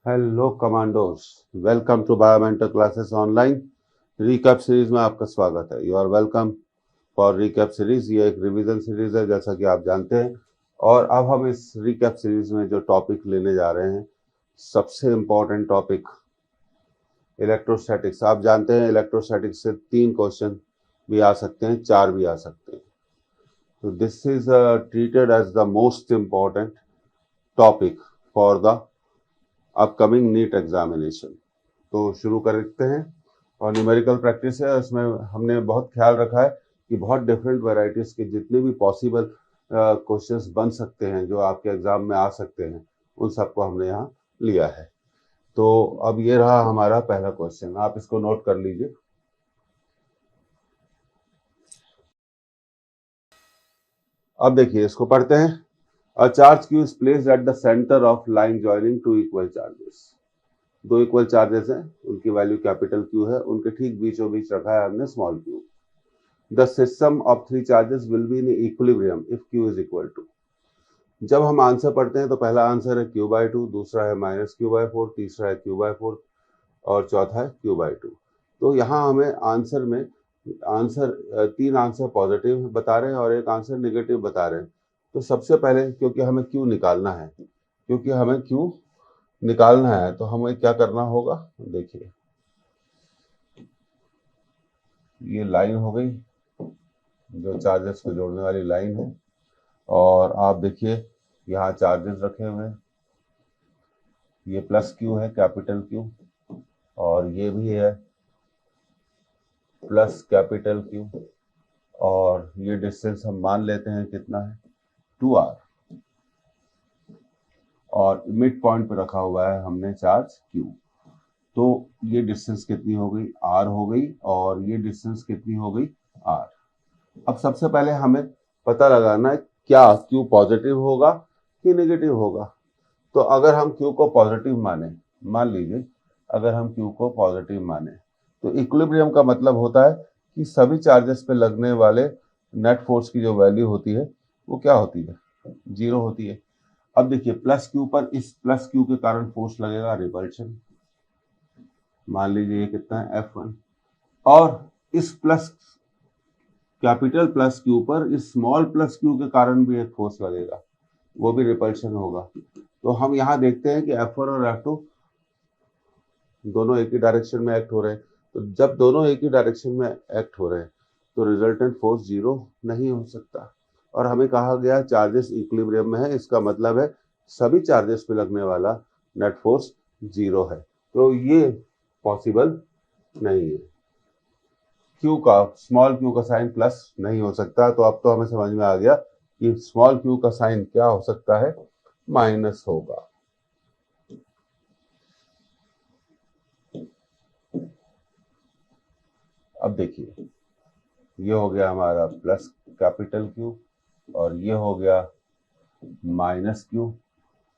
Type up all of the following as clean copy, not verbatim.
Hello commandos, welcome to Biomentor classes online. Recap series में आपका स्वागत है। You are welcome for recap series. ये एक रिवीजन सीरीज है जैसा कि आप जानते हैं। और अब हम इस रिकैप सीरीज में जो टॉपिक लेने जा रहे हैं, सबसे इम्पोर्टेंट टॉपिक इलेक्ट्रोस्टैटिक्स। आप जानते हैं इलेक्ट्रोस्टैटिक्स से 3 क्वेश्चन भी आ सकते हैं, 4 भी आ सकते हैं। तो this is treated as the most important topic for the upcoming NEET examination. तो शुरू करते हैं। और न्यूमेरिकल प्रैक्टिस है, इसमें हमने बहुत ख्याल रखा है कि बहुत डिफरेंट वैरायटीज के जितने भी पॉसिबल क्वेश्चंस बन सकते हैं जो आपके एग्जाम में आ सकते हैं, उन सबको हमने यहाँ लिया है। तो अब ये रहा हमारा पहला क्वेश्चन, आप इसको नोट कर लीजिए। अब देखिए, इसको पढ़ते हैं। A charge Q is placed at the centre of line joining two equal charges. दो इक्वल चार्जेस हैं, उनकी वैल्यू कैपिटल क्यू है, उनके ठीक बीचों बीच रखा है हमने small q. The system of 3 charges will be in equilibrium if q is equal to. जब हम आंसर पढ़ते हैं तो पहला आंसर है क्यू बाई 2, दूसरा है माइनस क्यू बाई 4, तीसरा है क्यू बाई 4 और चौथा है क्यू बाई 2। तो यहाँ हमें आंसर में तीन आंसर पॉजिटिव बता रहे हैं और एक आंसर नेगेटिव बता रहे हैं। तो सबसे पहले क्योंकि हमें क्यू निकालना है, तो हमें क्या करना होगा। देखिए, ये लाइन हो गई जो चार्जेस को जोड़ने वाली लाइन है, और आप देखिए यहाँ चार्जेस रखे हुए हैं। ये प्लस क्यू है, कैपिटल क्यू, और ये भी है प्लस कैपिटल क्यू, और ये डिस्टेंस हम मान लेते हैं कितना है, 2r। और मिड पॉइंट पे रखा हुआ है हमने चार्ज q। तो ये डिस्टेंस कितनी हो गई, r हो गई, और ये डिस्टेंस कितनी हो गई, r। अब सबसे पहले हमें पता लगाना है क्या q पॉजिटिव होगा कि नेगेटिव होगा। तो अगर हम q को पॉजिटिव माने, मान लीजिए अगर हम q को पॉजिटिव माने, तो इक्विलिब्रियम का मतलब होता है कि सभी चार्जेस पे लगने वाले नेट फोर्स की जो वैल्यू होती है वो क्या होती है, 0 होती है। अब देखिए, प्लस क्यू पर इस प्लस क्यू के कारण फोर्स लगेगा रिपल्शन। मान लीजिए ये कितना है, F1। और इस प्लस कैपिटल प्लस क्यू पर इस स्मॉल प्लस क्यू के कारण भी एक फोर्स लगेगा, वो भी रिपल्शन होगा। तो हम यहाँ देखते हैं कि F1 और F2 दोनों एक ही डायरेक्शन में एक्ट हो रहे हैं। तो जब दोनों एक ही डायरेक्शन में एक्ट हो रहे हैं तो रिजल्टेंट फोर्स 0 नहीं हो सकता। और हमें कहा गया चार्जेस इक्विलिब्रियम में है, इसका मतलब है सभी चार्जेस पे लगने वाला नेट फोर्स 0 है। तो ये पॉसिबल नहीं है। स्मॉल क्यू का साइन प्लस नहीं हो सकता। तो अब तो हमें समझ में आ गया कि स्मॉल क्यू का साइन क्या हो सकता है, माइनस होगा। अब देखिए, ये हो गया हमारा प्लस कैपिटल क्यू, और ये हो गया माइनस क्यू,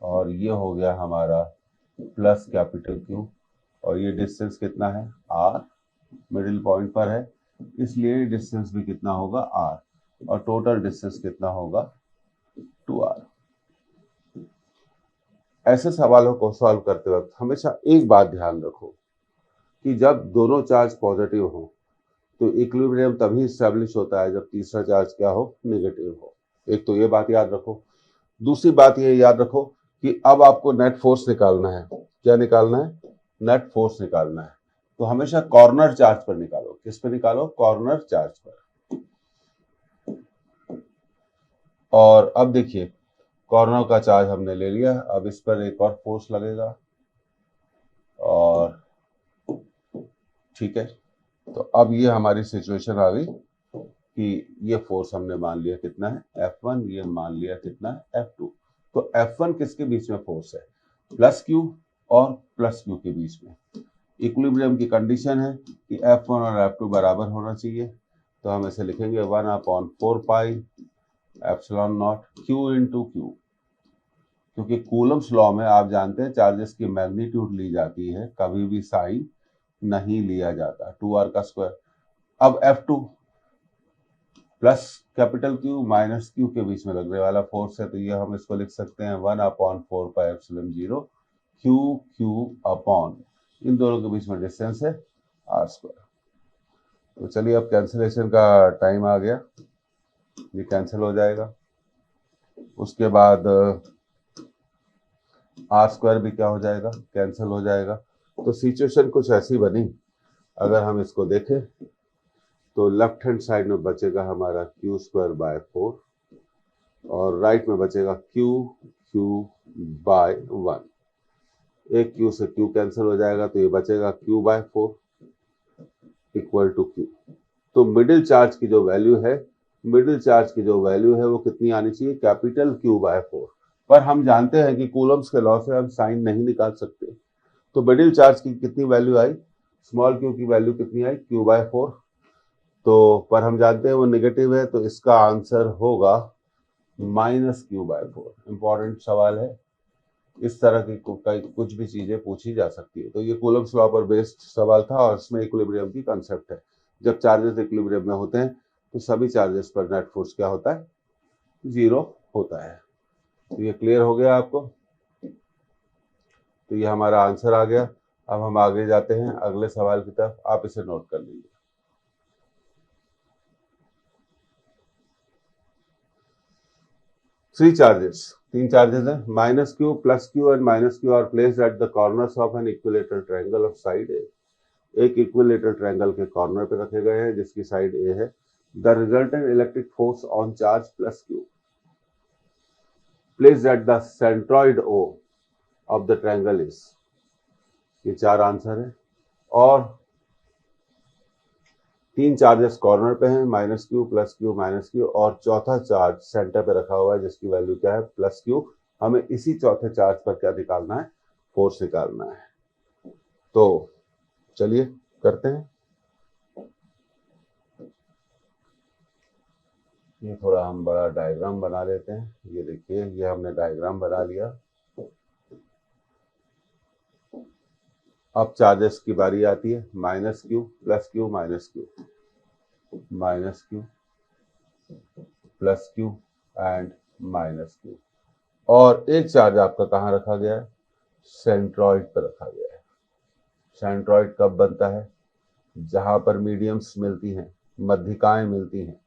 और ये हो गया हमारा प्लस कैपिटल क्यू, और ये डिस्टेंस कितना है, r। मिडिल पॉइंट पर है, इसलिए डिस्टेंस भी कितना होगा, r, और टोटल डिस्टेंस कितना होगा, 2r। ऐसे सवालों को सॉल्व करते वक्त हमेशा एक बात ध्यान रखो कि जब दोनों चार्ज पॉजिटिव हो तो इक्विलिब्रियम तभी स्टैब्लिश होता है जब तीसरा चार्ज क्या हो, नेगेटिव हो। एक तो ये बात याद रखो। दूसरी बात ये याद रखो कि अब आपको नेट फोर्स निकालना है। क्या निकालना है, नेट फोर्स निकालना है। तो हमेशा कॉर्नर चार्ज पर निकालो। किस पे निकालो, कॉर्नर चार्ज पर। और अब देखिए, कॉर्नर का चार्ज हमने ले लिया, अब इस पर एक और फोर्स लगेगा, और ठीक है। तो अब ये हमारी सिचुएशन आ गई कि ये फोर्स हमने मान लिया कितना है, F1, ये मान लिया कितना है, F2। तो F1 किसके बीच में फोर्स है, प्लस क्यू और प्लस क्यू के बीच में। इक्विलिब्रियम की कंडीशन है कि F1 और F2 बराबर होना चाहिए। तो हम इसे लिखेंगे 1/4 pi epsilon naught Q into q. क्योंकि कूलम्स लॉ में आप जानते हैं चार्जेस की मैग्नीट्यूड ली जाती है, कभी भी साइन नहीं लिया जाता, 2r का स्क्वायर। अब F2 plus capital Q minus Q के बीच में लगने वाला फोर्स है, तो ये हम इसको लिख सकते हैं 1/4 pi epsilon 0 Q Q upon इन दोनों के बीच में डिस्टेंस है आर स्क्वायर। तो चलिए अब कैंसिलेशन का टाइम आ गया, ये कैंसिल हो जाएगा। उसके बाद आर स्क्वायर भी क्या हो जाएगा, कैंसिल हो जाएगा। तो सिचुएशन कुछ ऐसी बनी, अगर हम इसको देखें तो लेफ्ट हैंड साइड में बचेगा हमारा क्यू स्क्वायर बाय 4 और राइट में बचेगा क्यू क्यू बाय 1। एक क्यू से क्यू कैंसिल हो जाएगा तो ये बचेगा q by 4 equal to q. तो मिडिल चार्ज की जो वैल्यू है, वो कितनी आनी चाहिए, कैपिटल क्यू बाय 4। पर हम जानते हैं कि कूलम्स के लॉ से हम साइन नहीं निकाल सकते, तो मिडिल चार्ज की कितनी वैल्यू आई, स्मॉल क्यू की वैल्यू कितनी आई, क्यू बाय 4। तो पर हम जानते हैं वो नेगेटिव है, तो इसका आंसर होगा माइनस क्यू बाय 4। इंपॉर्टेंट सवाल है, इस तरह की कुछ भी चीजें पूछी जा सकती है। तो ये कूलम्स लॉ पर बेस्ड सवाल था और इसमें इक्विलिब्रियम की कंसेप्ट है। जब चार्जेस इक्विलिब्रियम में होते हैं तो सभी चार्जेस पर नेट फोर्स क्या होता है, 0 होता है। तो ये क्लियर हो गया आपको। तो ये हमारा आंसर आ गया। अब हम आगे जाते हैं अगले सवाल की तरफ, आप इसे नोट कर लीजिए। 3 चार्जेस, 3 चार्जेस हैं, minus Q, plus Q and minus Q are placed at the corners of an equilateral triangle of side A. एक इक्विलेटरल ट्रायंगल के कॉर्नर पे रखे गए हैं जिसकी साइड ए है। The resultant electric force on charge plus q placed at the centroid O of the triangle is. ये 4 answer है और 3 चार्जेस कॉर्नर पे हैं, minus Q, plus Q, minus Q, और चौथा चार्ज सेंटर पे रखा हुआ है जिसकी वैल्यू क्या है, प्लस क्यू। हमें इसी चौथे चार्ज पर क्या निकालना है, फोर्स निकालना है। तो चलिए करते हैं। ये थोड़ा हम बड़ा डायग्राम बना लेते हैं। ये देखिए, ये हमने डायग्राम बना लिया। अब चार्जेस की बारी आती है, minus Q, plus Q, minus Q, minus Q, plus Q and minus Q. और एक चार्ज आपका कहाँ रखा गया है, सेंट्रॉइड पर रखा गया है। सेंट्रॉइड कब बनता है, जहां पर मीडियम्स मिलती हैं, मध्यिकाएं मिलती हैं।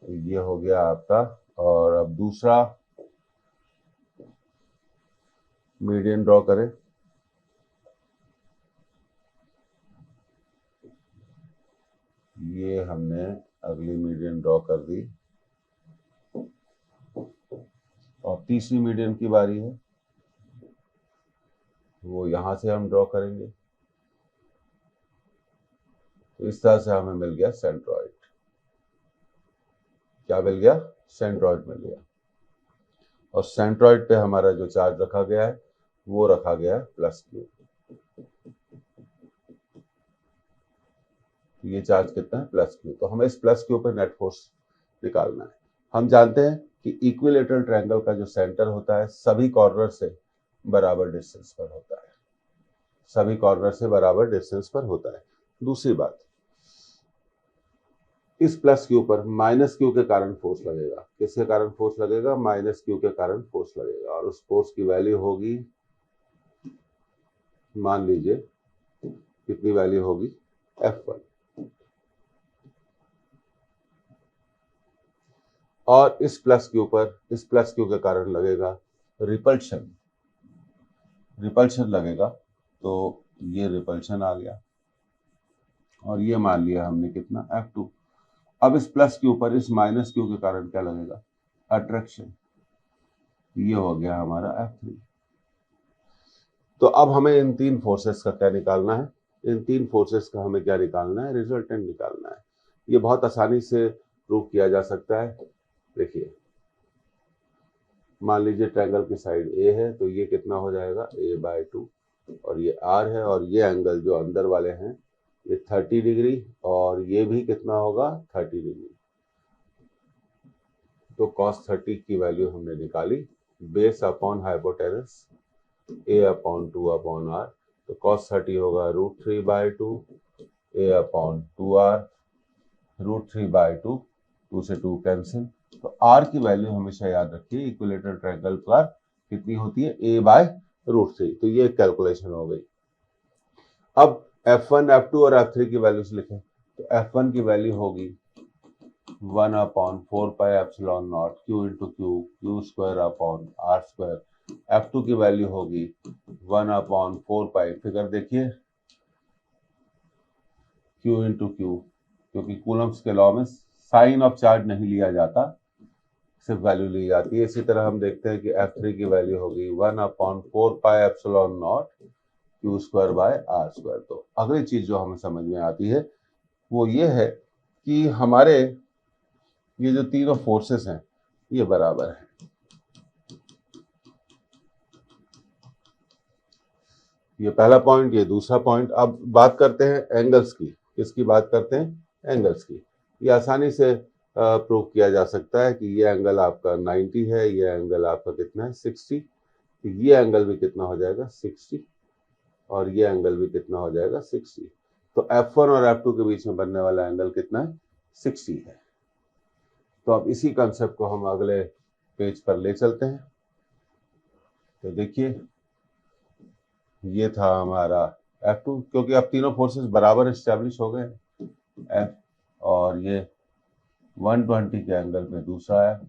ये हो गया आपका। और अब दूसरा मीडियन ड्रॉ करें। ये हमने अगली मीडियन ड्रॉ कर दी और तीसरी मीडियन की बारी है, वो यहां से हम ड्रॉ करेंगे। तो इस तरह से हमें मिल गया सेंट्रॉइड। क्या मिल गया, सेंट्रॉइड मिल गया। और सेंट्रॉइड पे हमारा जो चार्ज रखा गया है वो रखा गया है प्लस क्यू। ये चार्ज कितना है, प्लस क्यू। तो हमें इस प्लस क्यू पर नेट फोर्स निकालना है। हम जानते हैं कि इक्विलेटरल ट्रायंगल का जो सेंटर होता है सभी कॉर्नर से बराबर डिस्टेंस पर होता है, सभी कॉर्नर से बराबर डिस्टेंस पर होता है। दूसरी बात, इस प्लस क्यू पर माइनस क्यू के कारण फोर्स लगेगा। किसके कारण फोर्स लगेगा, माइनस क्यू के कारण फोर्स लगेगा। और उस फोर्स की वैल्यू होगी, मान लीजिए कितनी वैल्यू होगी, F1। और इस प्लस क्यू के कारण लगेगा रिपल्शन, लगेगा। तो ये रिपल्शन आ गया और ये मान लिया हमने कितना, F2। अब इस प्लस क्यू पर इस माइनस क्यू के कारण क्या लगेगा, अट्रैक्शन। ये हो गया हमारा F3। तो अब हमें इन 3 फोर्सेस का क्या निकालना है, इन 3 फोर्सेस का हमें क्या निकालना है, रिजल्टेंट निकालना है। ये बहुत आसानी से प्रूव किया जा सकता है। देखिए, मान लीजिए ट्रायंगल की साइड ए है, तो ये कितना हो जाएगा, a/2, और ये r है, और ये एंगल जो अंदर वाले हैं ये 30 डिग्री, और ये भी कितना होगा, 30 डिग्री। तो cos 30 की वैल्यू हमने निकाली, बेस अपॉन हाइपोटेनस a/2/r। तो cos 30 होगा √3/2, a/2r, √3/2, 2 से 2 कैंसिल। तो r की वैल्यू हमेशा याद रखिए, इक्विलेटरल ट्रायंगल पर कितनी होती है, a/2 √3। तो ये कैलकुलेशन हो गई। अब F1, F2 और F3 की वैल्यूज लिखें। तो F1 की वैल्यू होगी 1/4πε0 Q into q square upon are square. F2 की वैल्यू होगी 1/4π, फिगर देखिए, Q इंटू क्यू, क्योंकि कूलम्स के लॉ में साइन ऑफ चार्ज नहीं लिया जाता, सिर्फ वैल्यू ली जाती है। इसी तरह हम देखते हैं कि F3 की वैल्यू होगी 1/4πε0 Q square by are square. तो अगली चीज जो हमें समझ में आती है वो ये है कि हमारे ये जो तीनों फोर्सेस हैं ये बराबर हैं। ये पहला पॉइंट, ये दूसरा पॉइंट। अब बात करते हैं एंगल्स की। किसकी बात करते हैं? एंगल्स की। ये आसानी से प्रूव किया जा सकता है कि ये एंगल आपका 90 है, ये एंगल आपका कितना है 60, तो ये एंगल भी कितना हो जाएगा 60, और ये एंगल भी कितना हो जाएगा 60। तो F1 और F2 के बीच में बनने वाला एंगल कितना है 60 है। तो अब इसी कंसेप्ट को हम अगले पेज पर ले चलते हैं। तो देखिए ये था हमारा F2, क्योंकि अब तीनों फोर्सेस बराबर एस्टेब्लिश हो गए, F और ये 120 के एंगल में दूसरा है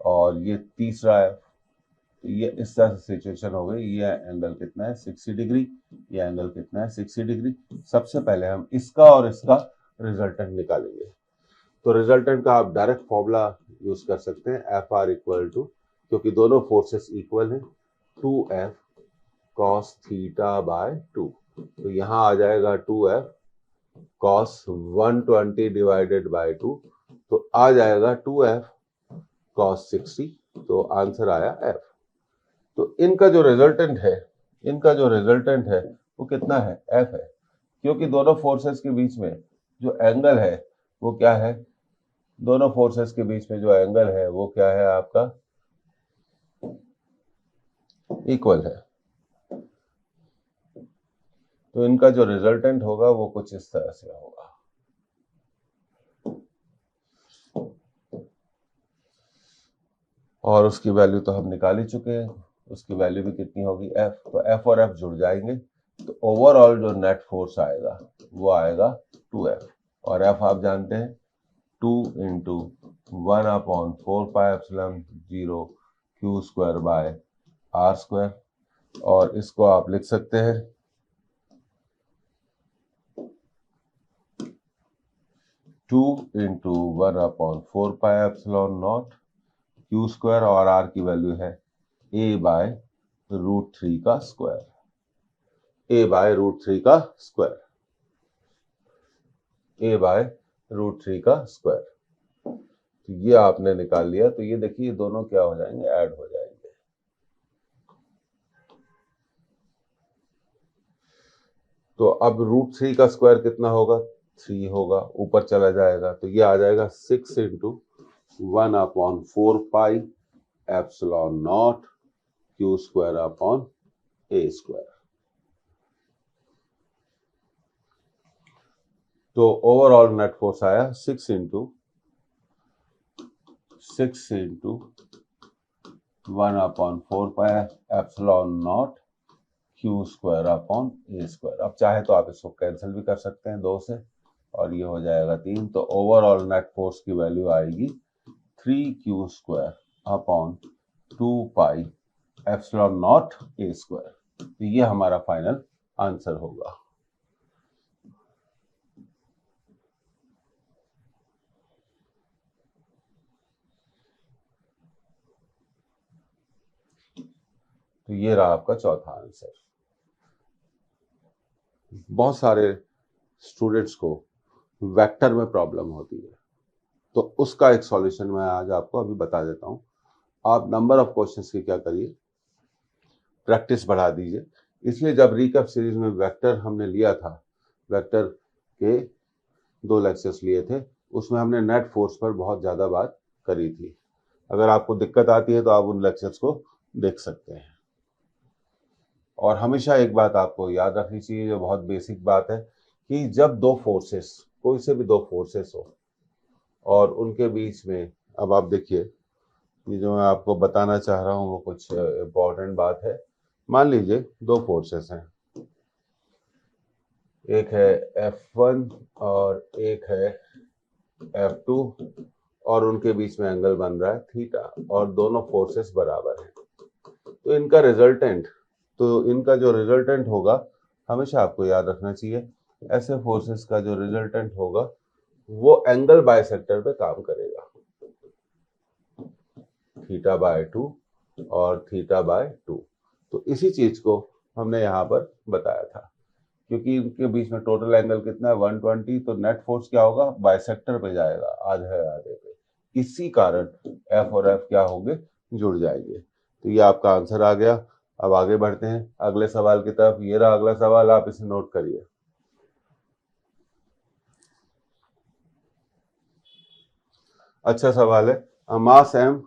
और ये तीसरा है। तो ये इस तरह से सिचुएशन हो गई। ये एंगल कितना है 60 डिग्री, ये एंगल कितना है 60 डिग्री। सबसे पहले हम इसका और इसका रिजल्टेंट निकालेंगे। तो रिजल्टेंट का आप डायरेक्ट फॉर्मूला यूज कर सकते हैं, एफ आर इक्वल टू, क्योंकि दोनों फोर्सेस इक्वल हैं, 2F cos थीटा बाय 2। तो यहाँ आ जाएगा 2F cos 120 डिवाइडेड बाय 2, तो आ जाएगा 2F cos 60। तो आंसर आया F। तो इनका जो रिजल्टेंट है वो कितना है? F है, क्योंकि दोनों फोर्सेस के बीच में जो एंगल है वो क्या है? दोनों फोर्सेस के बीच में जो एंगल है वो क्या है आपका? इक्वल है। तो इनका जो रिजल्टेंट होगा वो कुछ इस तरह से होगा। और उसकी वैल्यू तो हम निकाल ही चुके हैं। उसकी वैल्यू भी कितनी होगी? F। तो F और F जुड़ जाएंगे, तो ओवरऑल जो नेट फोर्स आएगा वो आएगा 2F। और F आप जानते हैं 2 into 1/4πε0 Q square by are square. और इसको आप लिख सकते हैं 2 इंटू 1/4πε0 क्यू स्क्वायर, और आर की वैल्यू है a/√3 का स्क्वायर, a/√3 का स्क्वायर, a/√3 का स्क्वायर। तो ये आपने निकाल लिया। तो ये देखिए दोनों क्या हो जाएंगे? ऐड हो जाएंगे। तो अब √3 का स्क्वायर कितना होगा? 3 होगा, ऊपर चला जाएगा, तो ये आ जाएगा 6 इंटू 1/4πε0 क्यू स्क्वायर अपॉन ए स्क्वायर। तो ओवरऑल नेट फोर्स आया 6 इंटू 1/4πε0 क्यू स्क्वायर अपॉन ए स्क्वायर। अब चाहे तो आप इसको कैंसिल भी कर सकते हैं 2 से, और ये हो जाएगा 3। तो ओवरऑल नेट फोर्स की वैल्यू आएगी 3Q स्क्वायर अपॉन 2πε0 ए स्क्वायर। तो ये हमारा फाइनल आंसर होगा। तो ये रहा आपका चौथा आंसर। बहुत सारे स्टूडेंट्स को वेक्टर में प्रॉब्लम होती है, तो उसका एक सॉल्यूशन मैं आज आपको अभी बता देता हूं। आप नंबर ऑफ क्वेश्चंस की क्या करिए, प्रैक्टिस बढ़ा दीजिए। इसलिए जब रिकैप सीरीज में वेक्टर हमने लिया था, वेक्टर के 2 लेक्चर्स लिए थे, उसमें हमने नेट फोर्स पर बहुत ज़्यादा बात करी थी। अगर आपको दिक्कत आती है तो आप उन लेक्चर्स को देख सकते हैं। और हमेशा एक बात आपको याद रखनी चाहिए, जो बहुत बेसिक बात है, कि जब दो फोर्सेस, कोई से भी दो फोर्सेस हो और उनके बीच में, अब आप देखिए ये जो मैं आपको बताना चाह रहा हूँ वो कुछ इम्पोर्टेंट बात है। मान लीजिए दो फोर्सेस हैं, एक है F1 और एक है F2 और उनके बीच में एंगल बन रहा है थीटा और दोनों फोर्सेस बराबर हैं। तो इनका जो रिजल्टेंट होगा, हमेशा आपको याद रखना चाहिए, ऐसे फोर्सेस का जो रिजल्टेंट होगा वो एंगल बाइसेक्टर पे काम करेगा, थीटा बाय 2 और थीटा बाय 2। तो इसी चीज को हमने यहाँ पर बताया था, क्योंकि इनके बीच में टोटल एंगल कितना है 120, तो नेट फोर्स क्या होगा, बाइसेक्टर पे जाएगा, आधे आधे पे। इसी कारण F और F क्या होंगे, जुड़ जाएंगे। तो ये आपका आंसर आ गया। अब आगे बढ़ते हैं अगले सवाल की तरफ। ये रहा अगला सवाल, आप इसे नोट करिए। अच्छा सवाल है। A mass M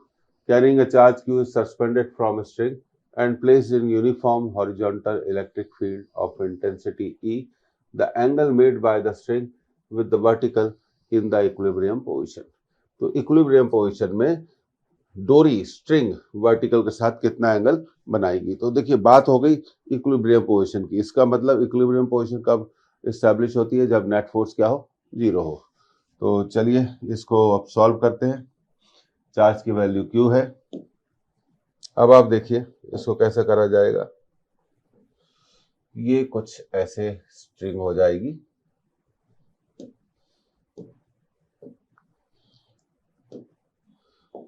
carrying a charge Q is suspended from a string and placed in uniform horizontal electric field of intensity E. The angle made by the string with the vertical in the equilibrium position. तो equilibrium position में डोरी string vertical के साथ कितना angle बनाएगी। तो देखिए बात हो गई इक्विलिब्रियम पोजीशन की। इसका मतलब इक्विलिब्रियम पोजीशन कब एस्टैब्लिश होती है, जब नेट फोर्स क्या हो, जीरो हो। तो चलिए इसको अब सॉल्व करते हैं। चार्ज की वैल्यू Q है। अब आप देखिए इसको कैसे करा जाएगा। ये कुछ ऐसे स्ट्रिंग हो जाएगी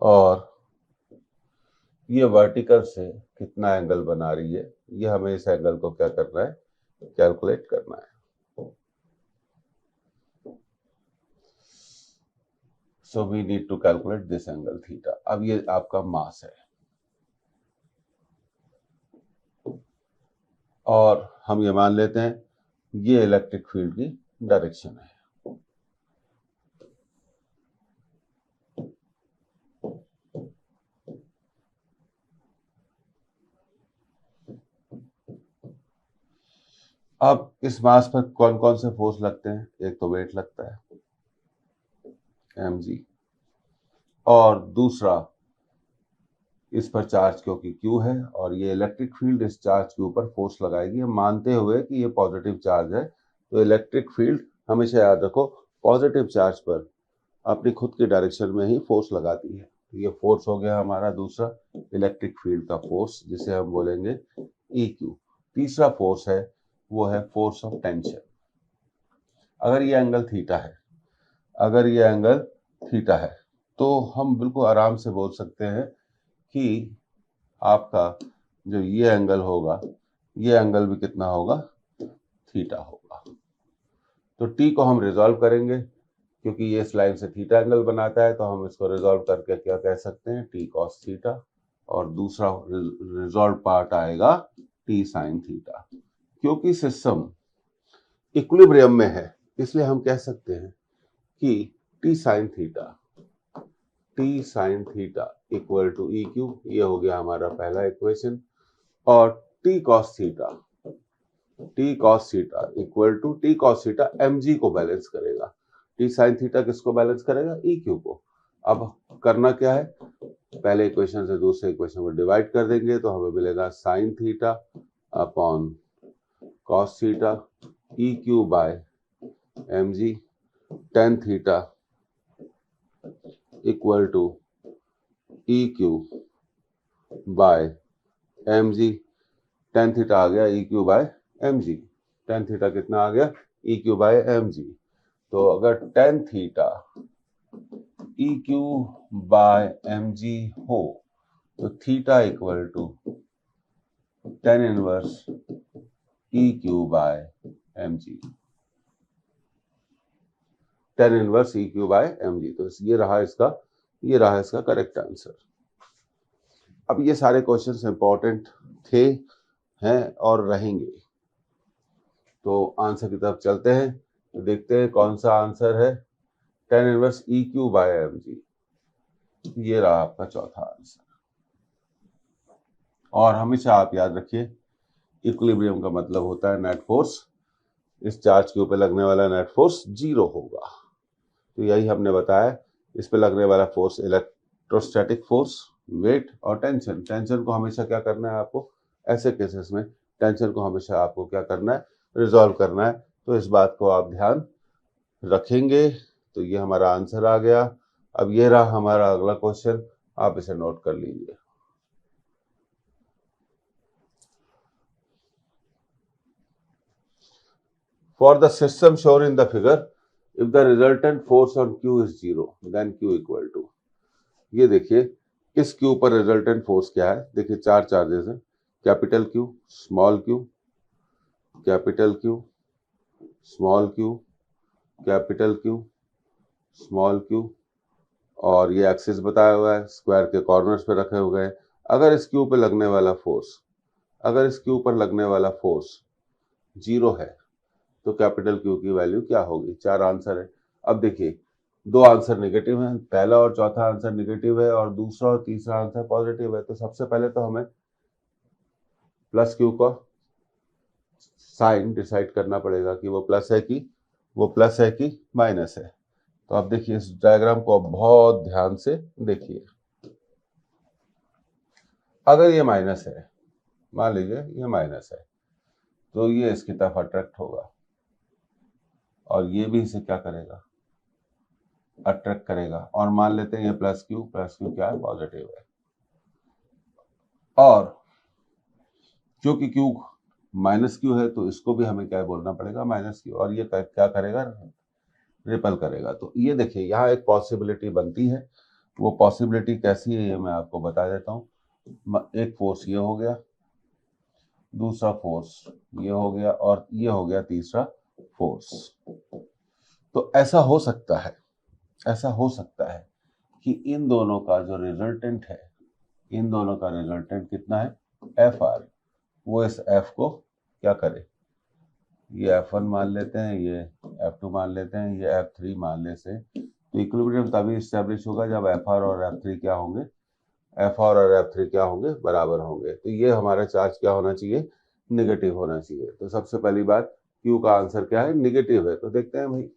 और ये वर्टिकल से कितना एंगल बना रही है, ये हमें इस एंगल को क्या करना है, कैलकुलेट करना है। So we need to calculate this angle theta. अब ये आपका मास है और हम ये मान लेते हैं ये इलेक्ट्रिक फील्ड की डायरेक्शन है। अब इस मास पर कौन कौन से फोर्स लगते हैं, एक तो वेट लगता है mg और दूसरा इस पर चार्ज क्योंकि Q है और ये इलेक्ट्रिक फील्ड इस चार्ज के ऊपर फोर्स लगाएगी। हम मानते हुए कि ये पॉजिटिव चार्ज है, तो इलेक्ट्रिक फील्ड हमेशा याद रखो पॉजिटिव चार्ज पर अपनी खुद की डायरेक्शन में ही फोर्स लगाती है। ये फोर्स हो गया हमारा दूसरा इलेक्ट्रिक फील्ड का फोर्स, जिसे हम बोलेंगे EQ। तीसरा फोर्स है वो है फोर्स ऑफ टेंशन। अगर ये एंगल थीटा है तो हम बिल्कुल आराम से बोल सकते हैं कि आपका जो ये एंगल होगा, ये एंगल भी कितना होगा, थीटा होगा। तो टी को हम रिजॉल्व करेंगे, क्योंकि ये इस लाइन से थीटा एंगल बनाता है, तो हम इसको रिजॉल्व करके क्या कह सकते हैं, टी कॉस थीटा, और दूसरा रिजॉल्व पार्ट आएगा टी साइन थीटा। क्योंकि सिस्टम इक्विलिब्रियम में है इसलिए हम कह सकते हैं कि T sine equal to EQ, ये हो गया हमारा पहला इक्वेशन। और T cos theta equal to T cos theta mg को बैलेंस करेगा। टी साइन थीटा किसको बैलेंस करेगा, EQ को। अब करना क्या है, पहले इक्वेशन से दूसरे इक्वेशन को डिवाइड कर देंगे तो हमें मिलेगा sine theta upon cos theta EQ by mg, tan theta equal to EQ by mg। Tan theta आ गया EQ by mg। Tan theta कितना आ गया, EQ बाय mg। तो अगर tan theta EQ by mg हो तो theta equal to tan inverse EQ by mg, tan inverse EQ by mg। तो ये रहा इसका करेक्ट आंसर। अब ये सारे क्वेश्चंस इंपॉर्टेंट थे, हैं और रहेंगे। तो आंसर की तरफ चलते हैं, तो देखते हैं कौन सा आंसर है, tan inverse EQ by mg। ये रहा आपका चौथा आंसर। और हमेशा आप याद रखिए इक्विलिब्रियम का मतलब होता है नेट फोर्स, इस चार्ज के ऊपर लगने वाला नेट फोर्स जीरो होगा। तो यही हमने बताया, इस पे लगने वाला फोर्स इलेक्ट्रोस्टैटिक फोर्स, वेट और टेंशन। टेंशन को हमेशा क्या करना है आपको, ऐसे केसेस में टेंशन को हमेशा आपको क्या करना है, रिजॉल्व करना है। तो इस बात को आप ध्यान रखेंगे। तो ये हमारा आंसर आ गया। अब ये रहा हमारा अगला क्वेश्चन, आप इसे नोट कर लीजिए। For the system shown in the figure, if the resultant force on Q is 0, then Q equal to, ये देखिए इस Q पर रिजल्टेंट फोर्स क्या है। देखिए 4 चार्जेस हैं, capital Q, small q, capital Q, small q, capital Q, small q, और ये एक्सिस बताया हुआ है, स्क्वायर के कॉर्नर्स पे रखे हुए हैं। अगर इस Q पे लगने वाला फोर्स, अगर इस Q पर लगने वाला फोर्स 0 है तो कैपिटल Q की वैल्यू क्या होगी। 4 आंसर है। अब देखिए 2 आंसर नेगेटिव हैं, पहला और चौथा आंसर नेगेटिव है और दूसरा और तीसरा आंसर पॉजिटिव है। तो सबसे पहले तो हमें प्लस Q का साइन डिसाइड करना पड़ेगा कि वो प्लस है कि माइनस है। तो आप देखिए इस डायग्राम को बहुत ध्यान से देखिए। अगर ये माइनस है, मान लीजिए ये माइनस है, तो ये इसकी तरफ अट्रैक्ट होगा और ये भी इसे क्या करेगा, अट्रैक्ट करेगा। और मान लेते हैं ये प्लस क्यू क्या है, पॉजिटिव है। और क्योंकि क्यू माइनस क्यू है तो इसको भी हमें क्या बोलना पड़ेगा, माइनस क्यू, और ये क्या करेगा, रिपल करेगा। तो ये देखिए यहाँ एक पॉसिबिलिटी बनती है। वो पॉसिबिलिटी कैसी है ये मैं आपको बता देता हूँ। एक फोर्स ये हो गया, दूसरा फोर्स ये हो गया, और ये हो गया तीसरा फोर्स। तो ऐसा हो सकता है कि इन दोनों का जो रिजल्टेंट है, इन दोनों का रिजल्टेंट कितना है, एफ आर, वो इस एफ को क्या करे, ये F1 मान लेते हैं, ये F2 मान लेते हैं, ये F3 मानने से तो इक्विलिब्रियम तभी स्टैब्लिश होगा जब FR और F3 क्या होंगे, FR और F3 क्या होंगे, बराबर होंगे। तो ये हमारा चार्ज क्या होना चाहिए, निगेटिव होना चाहिए। तो सबसे पहली बात Q का आंसर क्या है, निगेटिव है। तो देखते हैं भाई,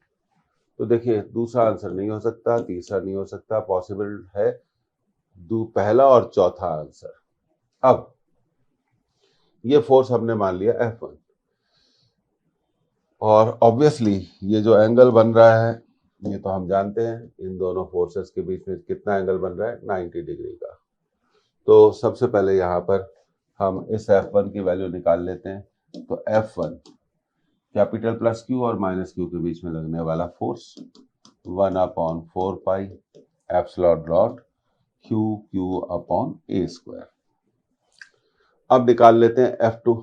तो देखिए दूसरा आंसर नहीं हो सकता, तीसरा नहीं हो सकता, पॉसिबल है पहला और चौथा आंसर। अब ये फोर्स हमने मान लिया F1, और ऑब्वियसली ये जो एंगल बन रहा है ये तो हम जानते हैं, इन दोनों फोर्सेस के बीच में कितना एंगल बन रहा है, 90 डिग्री का। तो सबसे पहले यहाँ पर हम इस F1 की वैल्यू निकाल लेते हैं। तो F1 कैपिटल प्लस Q और माइनस Q के बीच में लगने वाला force 1/4 pi epsilon naught Q upon a square. अब निकाल लेते हैं F2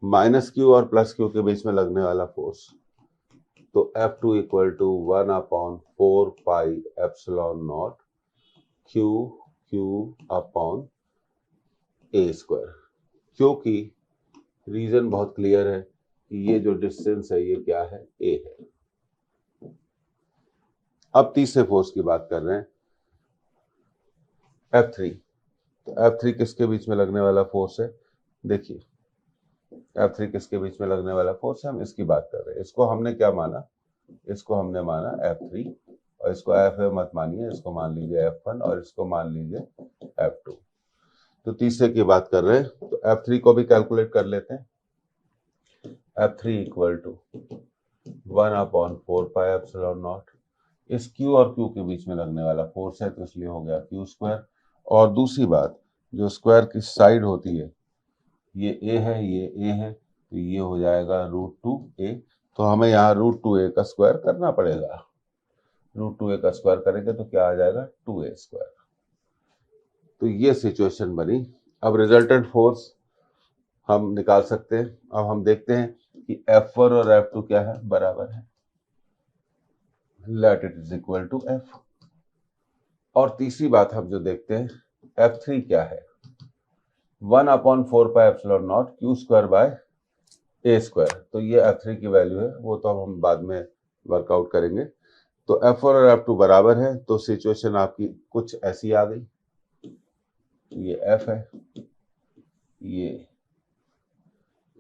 माइनस Q और प्लस Q के बीच में लगने वाला फोर्स। तो F2 equal to 1/4 pi epsilon naught Q upon a square. क्योंकि रीजन बहुत क्लियर है कि ये जो डिस्टेंस है ये क्या है, a है। अब तीसरे फोर्स की बात कर रहे हैं, F3। तो F3 किसके बीच में लगने वाला फोर्स है, देखिए F3 किसके बीच में लगने वाला फोर्स है, हम इसकी बात कर रहे हैं। इसको हमने क्या माना, इसको हमने माना F3, और इसको F मत मानिए, इसको मान लीजिए F1 और इसको मान लीजिए F2। तो तीसरे की बात कर रहे हैं, तो F3 को भी कैलकुलेट कर लेते हैं। F3 equal to 1/4 pi epsilon naught, इस Q और Q के बीच में लगने वाला फोर्स है तो इसलिए हो गया Q स्क्वायर। और दूसरी बात, जो स्क्वायर की साइड होती है ये A है, ये A है, तो ये हो जाएगा √2a। तो हमें यहाँ √2a का स्क्वायर करना पड़ेगा। √2a का स्क्वायर करेंगे तो क्या आ जाएगा, 2a स्क्वायर। तो ये सिचुएशन बनी। अब रिजल्टेंट फोर्स हम निकाल सकते हैं। अब हम देखते हैं कि F1 और F2 क्या है, बराबर है, let it is equal to F। और तीसरी बात हम जो देखते हैं, F3 क्या है, 1/4 pi epsilon naught Q square by a square. तो ये F3 की वैल्यू है, वो तो हम बाद में वर्कआउट करेंगे। तो F1 और F2 बराबर है, तो सिचुएशन आपकी कुछ ऐसी आ गई। ये F है, ये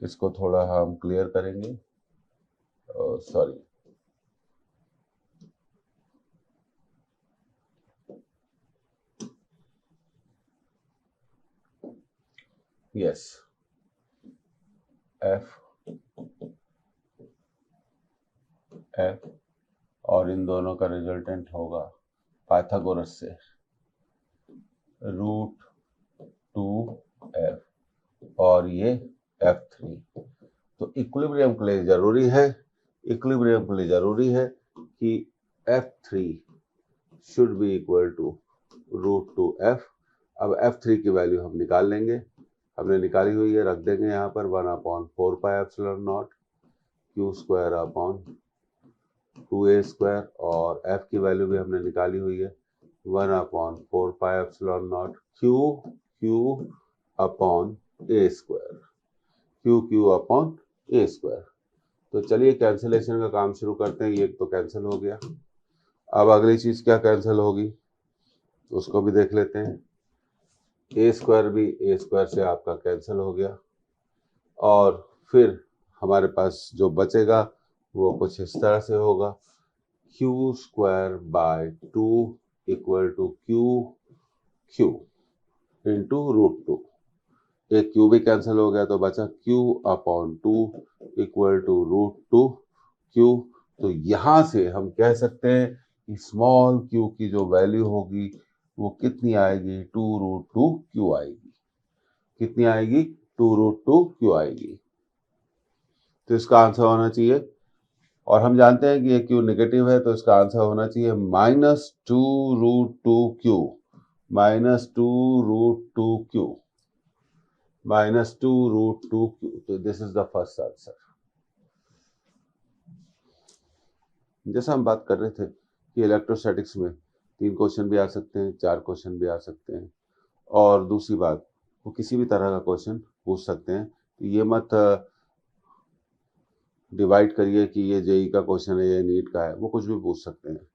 इसको थोड़ा हम क्लियर करेंगे, सॉरी, यस, एफ और इन दोनों का रिजल्टेंट होगा पाइथागोरस से √2f और ये F3। तो इक्विलिब्रियम के लिए जरूरी है कि F3 should be equal to √2f। अब F3 की वैल्यू हम निकाल लेंगे, हमने निकाली हुई है, रख देंगे यहाँ पर 1/4πε0 q² 2a² और f की वैल्यू भी हमने निकाली हुई है 1/4πε0 q/a²। तो चलिए कैंसिलेशन का काम शुरू करते हैं। ये तो कैंसिल हो गया। अब अगली चीज क्या कैंसिल होगी उसको भी देख लेते हैं। a² भी a² से आपका कैंसिल हो गया और फिर हमारे पास जो बचेगा वो कुछ इस तरह से होगा q² 2 = q इंटू √2। एक q भी कैंसिल हो गया तो बचा q/2 = √2q। तो यहां से हम कह सकते हैं कि स्मॉल q की जो वैल्यू होगी वो कितनी आएगी 2√2q आएगी। कितनी आएगी 2√2q आएगी। तो इसका आंसर होना चाहिए, और हम जानते हैं कि ये q नेगेटिव है तो इसका आंसर होना चाहिए -2√2q -2√2q। तो this is the first answer. जैसा हम बात कर रहे थे कि इलेक्ट्रोस्टैटिक्स में 3 क्वेश्चन भी आ सकते हैं, 4 क्वेश्चन भी आ सकते हैं, और दूसरी बात वो किसी भी तरह का क्वेश्चन पूछ सकते हैं। तो ये मत डिवाइड करिए कि ये जेई का क्वेश्चन है, ये नीट का है, वो कुछ भी पूछ सकते हैं।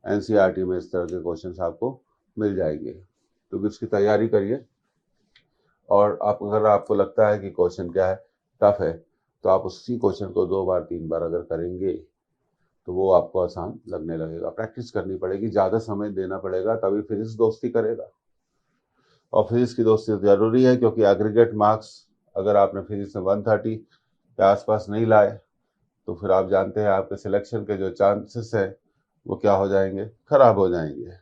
एनसीईआरटी में इस तरह के क्वेश्चंस आपको मिल जाएंगे, तो इसकी तैयारी करिए। और अगर आपको लगता है कि क्वेश्चन क्या है टफ है तो आप उसी क्वेश्चन को 2 बार 3 बार अगर करेंगे तो वो आपको आसान लगने लगेगा। प्रैक्टिस करनी पड़ेगी, ज़्यादा समय देना पड़ेगा, तभी फिजिक्स दोस्ती करेगा। और फिजिक्स की दोस्ती जरूरी है क्योंकि एग्रीगेट मार्क्स अगर आपने फिजिक्स में 130 के आसपास नहीं लाए तो फिर आप जानते हैं आपके सिलेक्शन के जो चांसेस है वो क्या हो जाएंगे, खराब हो जाएंगे।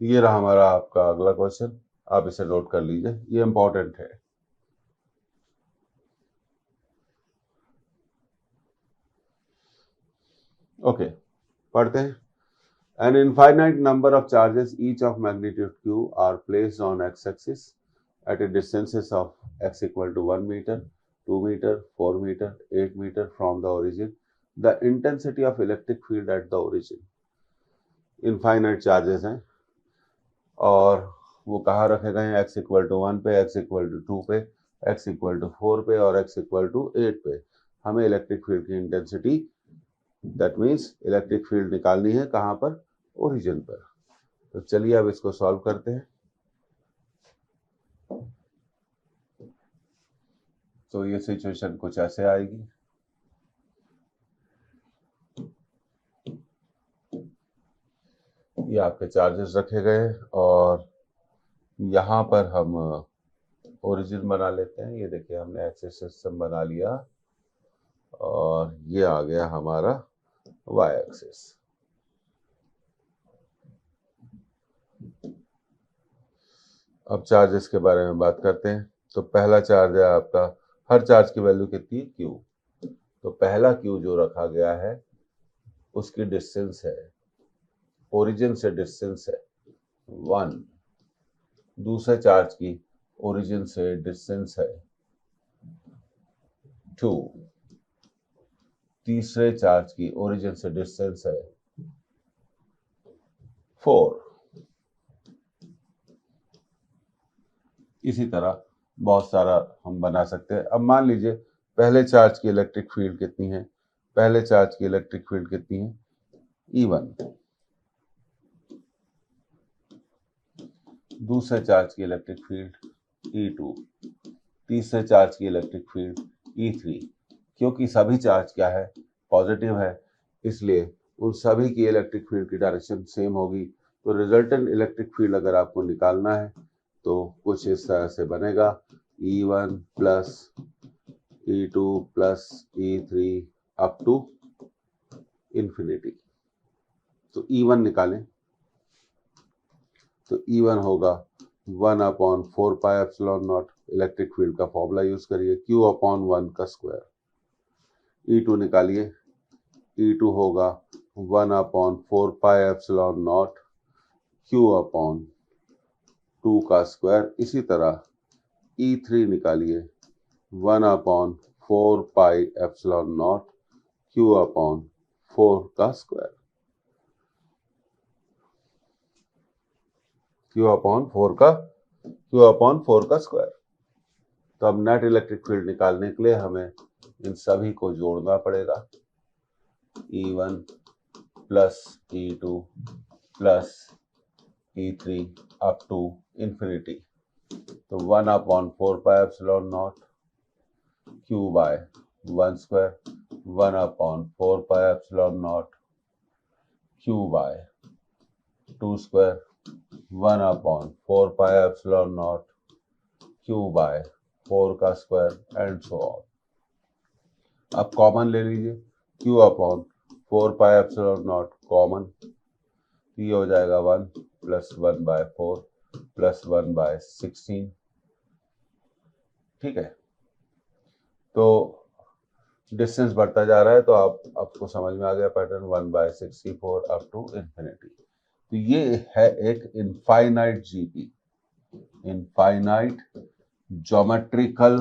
ये रहा हमारा आपका अगला क्वेश्चन, आप इसे नोट कर लीजिए, ये इंपॉर्टेंट है। ओके, पढ़ते हैं। An infinite number of charges, each of magnitude q, are placed on x-axis at a distances of x = 1 meter, 2 meter, 4 meter, 8 meter from the origin. The intensity of electric field at the origin. Infinite charges हैं और वो कहाँ रखे गए हैं, x = 1 पे, x = 2 पे, x = 4 पे और x = 8 पे। हमें इलेक्ट्रिक फील्ड की intensity, that means electric field निकालनी है कहाँ पर, ओरिजिन पर। तो चलिए अब इसको सॉल्व करते हैं। तो ये सिचुएशन कुछ ऐसे आएगी। ये आपके चार्जेस रखे गए और यहाँ पर हम ओरिजिन बना लेते हैं। ये देखिए हमने एक्सिस सिस्टम बना लिया और ये आ गया हमारा y एक्सिस। अब चार्जेस के बारे में बात करते हैं। तो पहला चार्ज है आपका, हर चार्ज की वैल्यू कितनी है, q। तो पहला q जो रखा गया है उसकी डिस्टेंस है, ओरिजिन से डिस्टेंस है 1। दूसरे चार्ज की ओरिजिन से डिस्टेंस है 2। तीसरे चार्ज की ओरिजिन से डिस्टेंस है 4। इसी तरह बहुत सारा हम बना सकते हैं। अब मान लीजिए पहले चार्ज की इलेक्ट्रिक फील्ड कितनी है, पहले चार्ज की इलेक्ट्रिक फील्ड कितनी है, E1। दूसरे चार्ज की इलेक्ट्रिक फील्ड E2। तीसरे चार्ज की इलेक्ट्रिक फील्ड E3। क्योंकि सभी चार्ज क्या है, पॉजिटिव है, इसलिए उन सभी की इलेक्ट्रिक फील्ड की डायरेक्शन सेम होगी। तो रिजल्टेंट इलेक्ट्रिक फील्ड अगर आपको निकालना है तो कुछ इस तरह से बनेगा E1 plus E2 plus E3 up to infinity. तो E1 निकालें तो E1 होगा 1/4πε0 इलेक्ट्रिक फील्ड का फॉर्मूला यूज करिए, Q/1 का स्क्वायर। E2 निकालिए, E2 होगा 1/4πε0 Q/2 का स्क्वायर। इसी तरह E3 निकालिए 1/4πε0 Q/4 का स्क्वायर। Q/4 का स्क्वायर। तो अब नेट इलेक्ट्रिक फील्ड निकालने के लिए हमें इन सभी को जोड़ना पड़ेगा। E1 plus E2 plus E3 up to infinity. तो 1/4πε0 Q/1 square, 1/4πε0 Q/2 square, 1/4πε0 Q/4 का स्क्वायर एंड सो ऑन। अब कॉमन ले लीजिए, Q/4πε0 कॉमन, ये हो जाएगा 1 प्लस 1/4 प्लस 1/16। ठीक है, तो डिस्टेंस बढ़ता जा रहा है, तो आपको समझ में आ गया पैटर्न, 1/64 अप टू इंफिनिटी। तो ये है एक infinite GP, infinite geometrical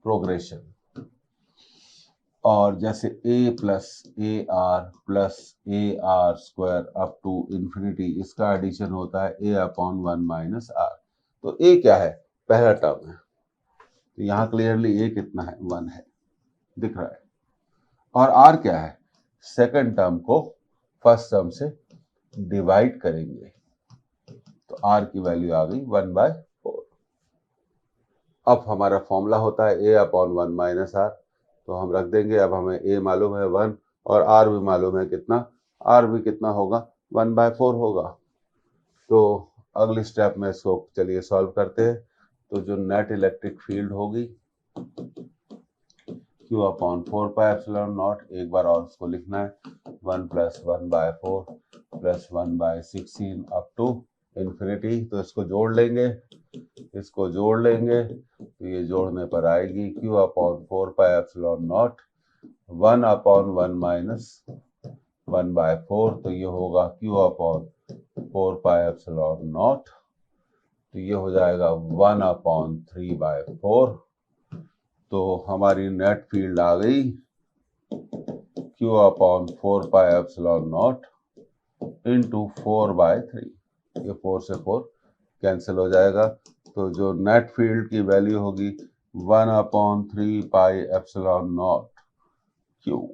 progression. और जैसे a plus a r plus a r square up to infinity, इसका एडिशन होता है a/1 माइनस आर। तो a क्या है, पहला टर्म है, तो यहाँ क्लियरली a कितना है, 1 है, दिख रहा है। और r क्या है, सेकंड टर्म को फर्स्ट टर्म से डिवाइड करेंगे, तो r की वैल्यू आ गई 1/4। अब हमारा फॉर्मूला होता है a/1 माइनस आर, तो हम रख देंगे। अब हमें a मालूम है 1 और r भी मालूम है कितना, r भी कितना होगा, 1/4 होगा। तो अगली स्टेप में इसको चलिए सॉल्व करते हैं। तो जो नेट इलेक्ट्रिक फील्ड होगी Q/4πε0, एक बार और उसको लिखना है, 1 plus 1/4 plus 1/16 up to infinity. तो इसको जोड़ लेंगे, तो ये जोड़ने पर आएगी Q/4πε0 1/1 माइनस 1/4, तो ये होगा Q/4πε0, तो ये हो जाएगा 1/3/4। तो हमारी नेट फील्ड आ गई Q/4πε0 इंटू 4/3। ये 4 से 4 कैंसिल हो जाएगा, तो जो नेट फील्ड की वैल्यू होगी 1/3πε0 Q।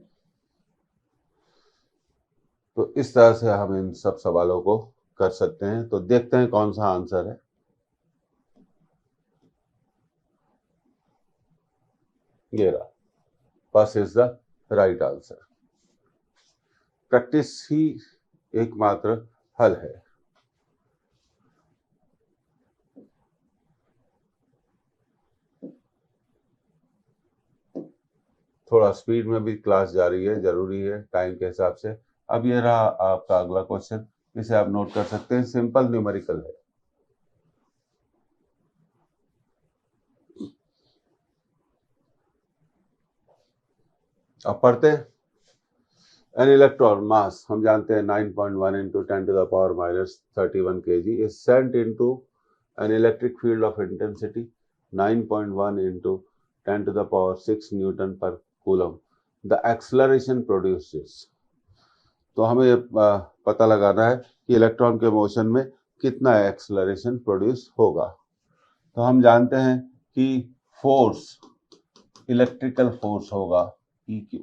तो इस तरह से हम इन सब सवालों को कर सकते हैं। तो देखते हैं कौन सा आंसर है। ये रहा, first is the right answer. Practice ही एकमात्र हल है। थोड़ा स्पीड में भी क्लास जारी है, जरूरी है टाइम के हिसाब से। अब ये रहा आपका अगला क्वेश्चन, इसे आप नोट कर सकते हैं, सिंपल न्यूमेरिकल है। अब पढ़ते हैं। एन इलेक्ट्रॉन मास हम जानते हैं 9.1 into 10⁻⁻31 kg is sent into an electric field of intensity 9.1 into 10⁻6 Newton per coulomb. The acceleration produces, तो हमें पता लगाना है कि इलेक्ट्रॉन के मोशन में कितना एक्सेलरेशन प्रोड्यूस होगा। तो हम जानते हैं कि फोर्स, इलेक्ट्रिकल फोर्स होगा EQ।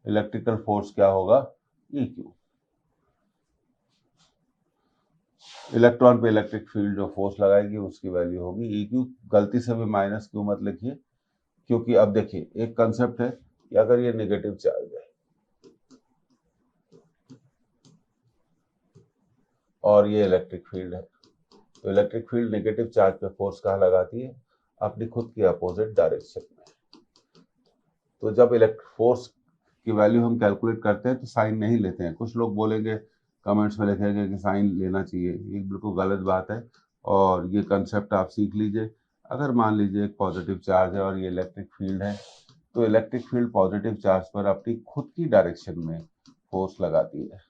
इलेक्ट्रिकल फोर्स क्या होगा, EQ। इलेक्ट्रॉन पे इलेक्ट्रिक फील्ड जो फोर्स लगाएगी उसकी वैल्यू होगी EQ। गलती से भी माइनस क्यू मत लिखिए, क्योंकि अब देखिए एक कंसेप्ट है कि अगर ये नेगेटिव चार्ज है और ये इलेक्ट्रिक फील्ड है, तो इलेक्ट्रिक फील्ड नेगेटिव चार्ज पे फोर्स कहाँ लगाती है, अपनी खुद की अपोजिट डायरेक्शन में। तो जब इलेक्ट्रिक फोर्स की वैल्यू हम कैलकुलेट करते हैं तो साइन नहीं लेते हैं। कुछ लोग बोलेंगे, कमेंट्स में लिखेंगे कि साइन लेना चाहिए, ये बिल्कुल गलत बात है और ये कंसेप्ट आप सीख लीजिए। अगर मान लीजिए एक पॉजिटिव चार्ज है और ये इलेक्ट्रिक फील्ड है, तो इलेक्ट्रिक फील्ड पॉजिटिव चार्ज पर अपनी खुद की डायरेक्शन में फोर्स लगाती है।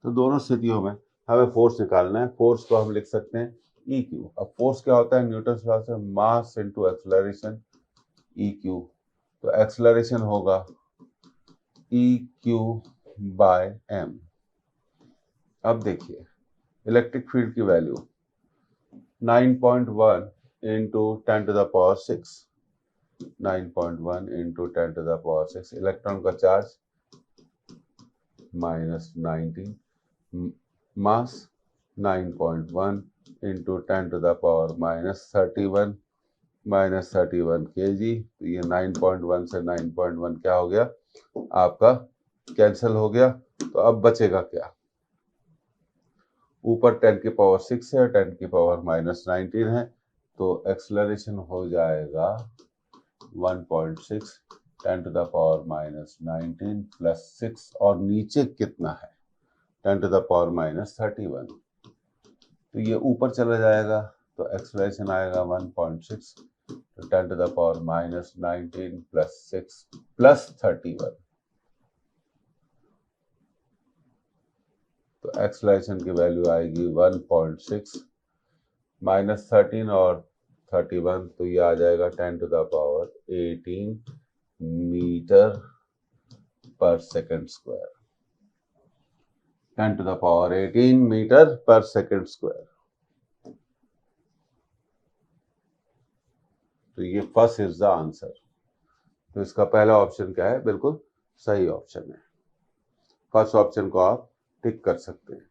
तो दोनों स्थितियों में हमें फोर्स निकालना है। फोर्स को हम लिख सकते हैं ई क्यू। अब फोर्स क्या होता है, न्यूटन लॉ से mass into acceleration, E Q. तो एक्सेलरेशन होगा ई क्यू बाय एम। अब देखिए इलेक्ट्रिक फील्ड की वैल्यू 9.1 इंटू 10⁻⁶, 9.1 इंटू 10⁻⁶। इलेक्ट्रॉन का चार्ज -19, मास 9.1 इंटू 10⁻⁻31 -31 kg। तो ये 9.1 से 9.1 क्या हो गया आपका, कैंसिल हो गया। तो अब बचेगा क्या, ऊपर 10⁻⁶ है, 10⁻⁻19 है, तो एक्सेलरेशन हो जाएगा 1.6 10⁻⁻19 प्लस 6, और नीचे कितना है 10⁻⁻31। तो ये ऊपर चला जाएगा, तो एक्सेलरेशन आएगा 1.6, तो 10⁻⁻19 प्लस 6 प्लस 31। तो एक्सेलरेशन की वैल्यू आएगी 1.6 -13 और 31, तो ये आ जाएगा 10⁻18 मीटर पर सेकंड स्क्वायर। 10⁻18 मीटर पर सेकंड स्क्वायर। तो ये फर्स्ट इज द आंसर। तो इसका पहला ऑप्शन क्या है, बिल्कुल सही ऑप्शन है। फर्स्ट ऑप्शन को आप टिक कर सकते हैं।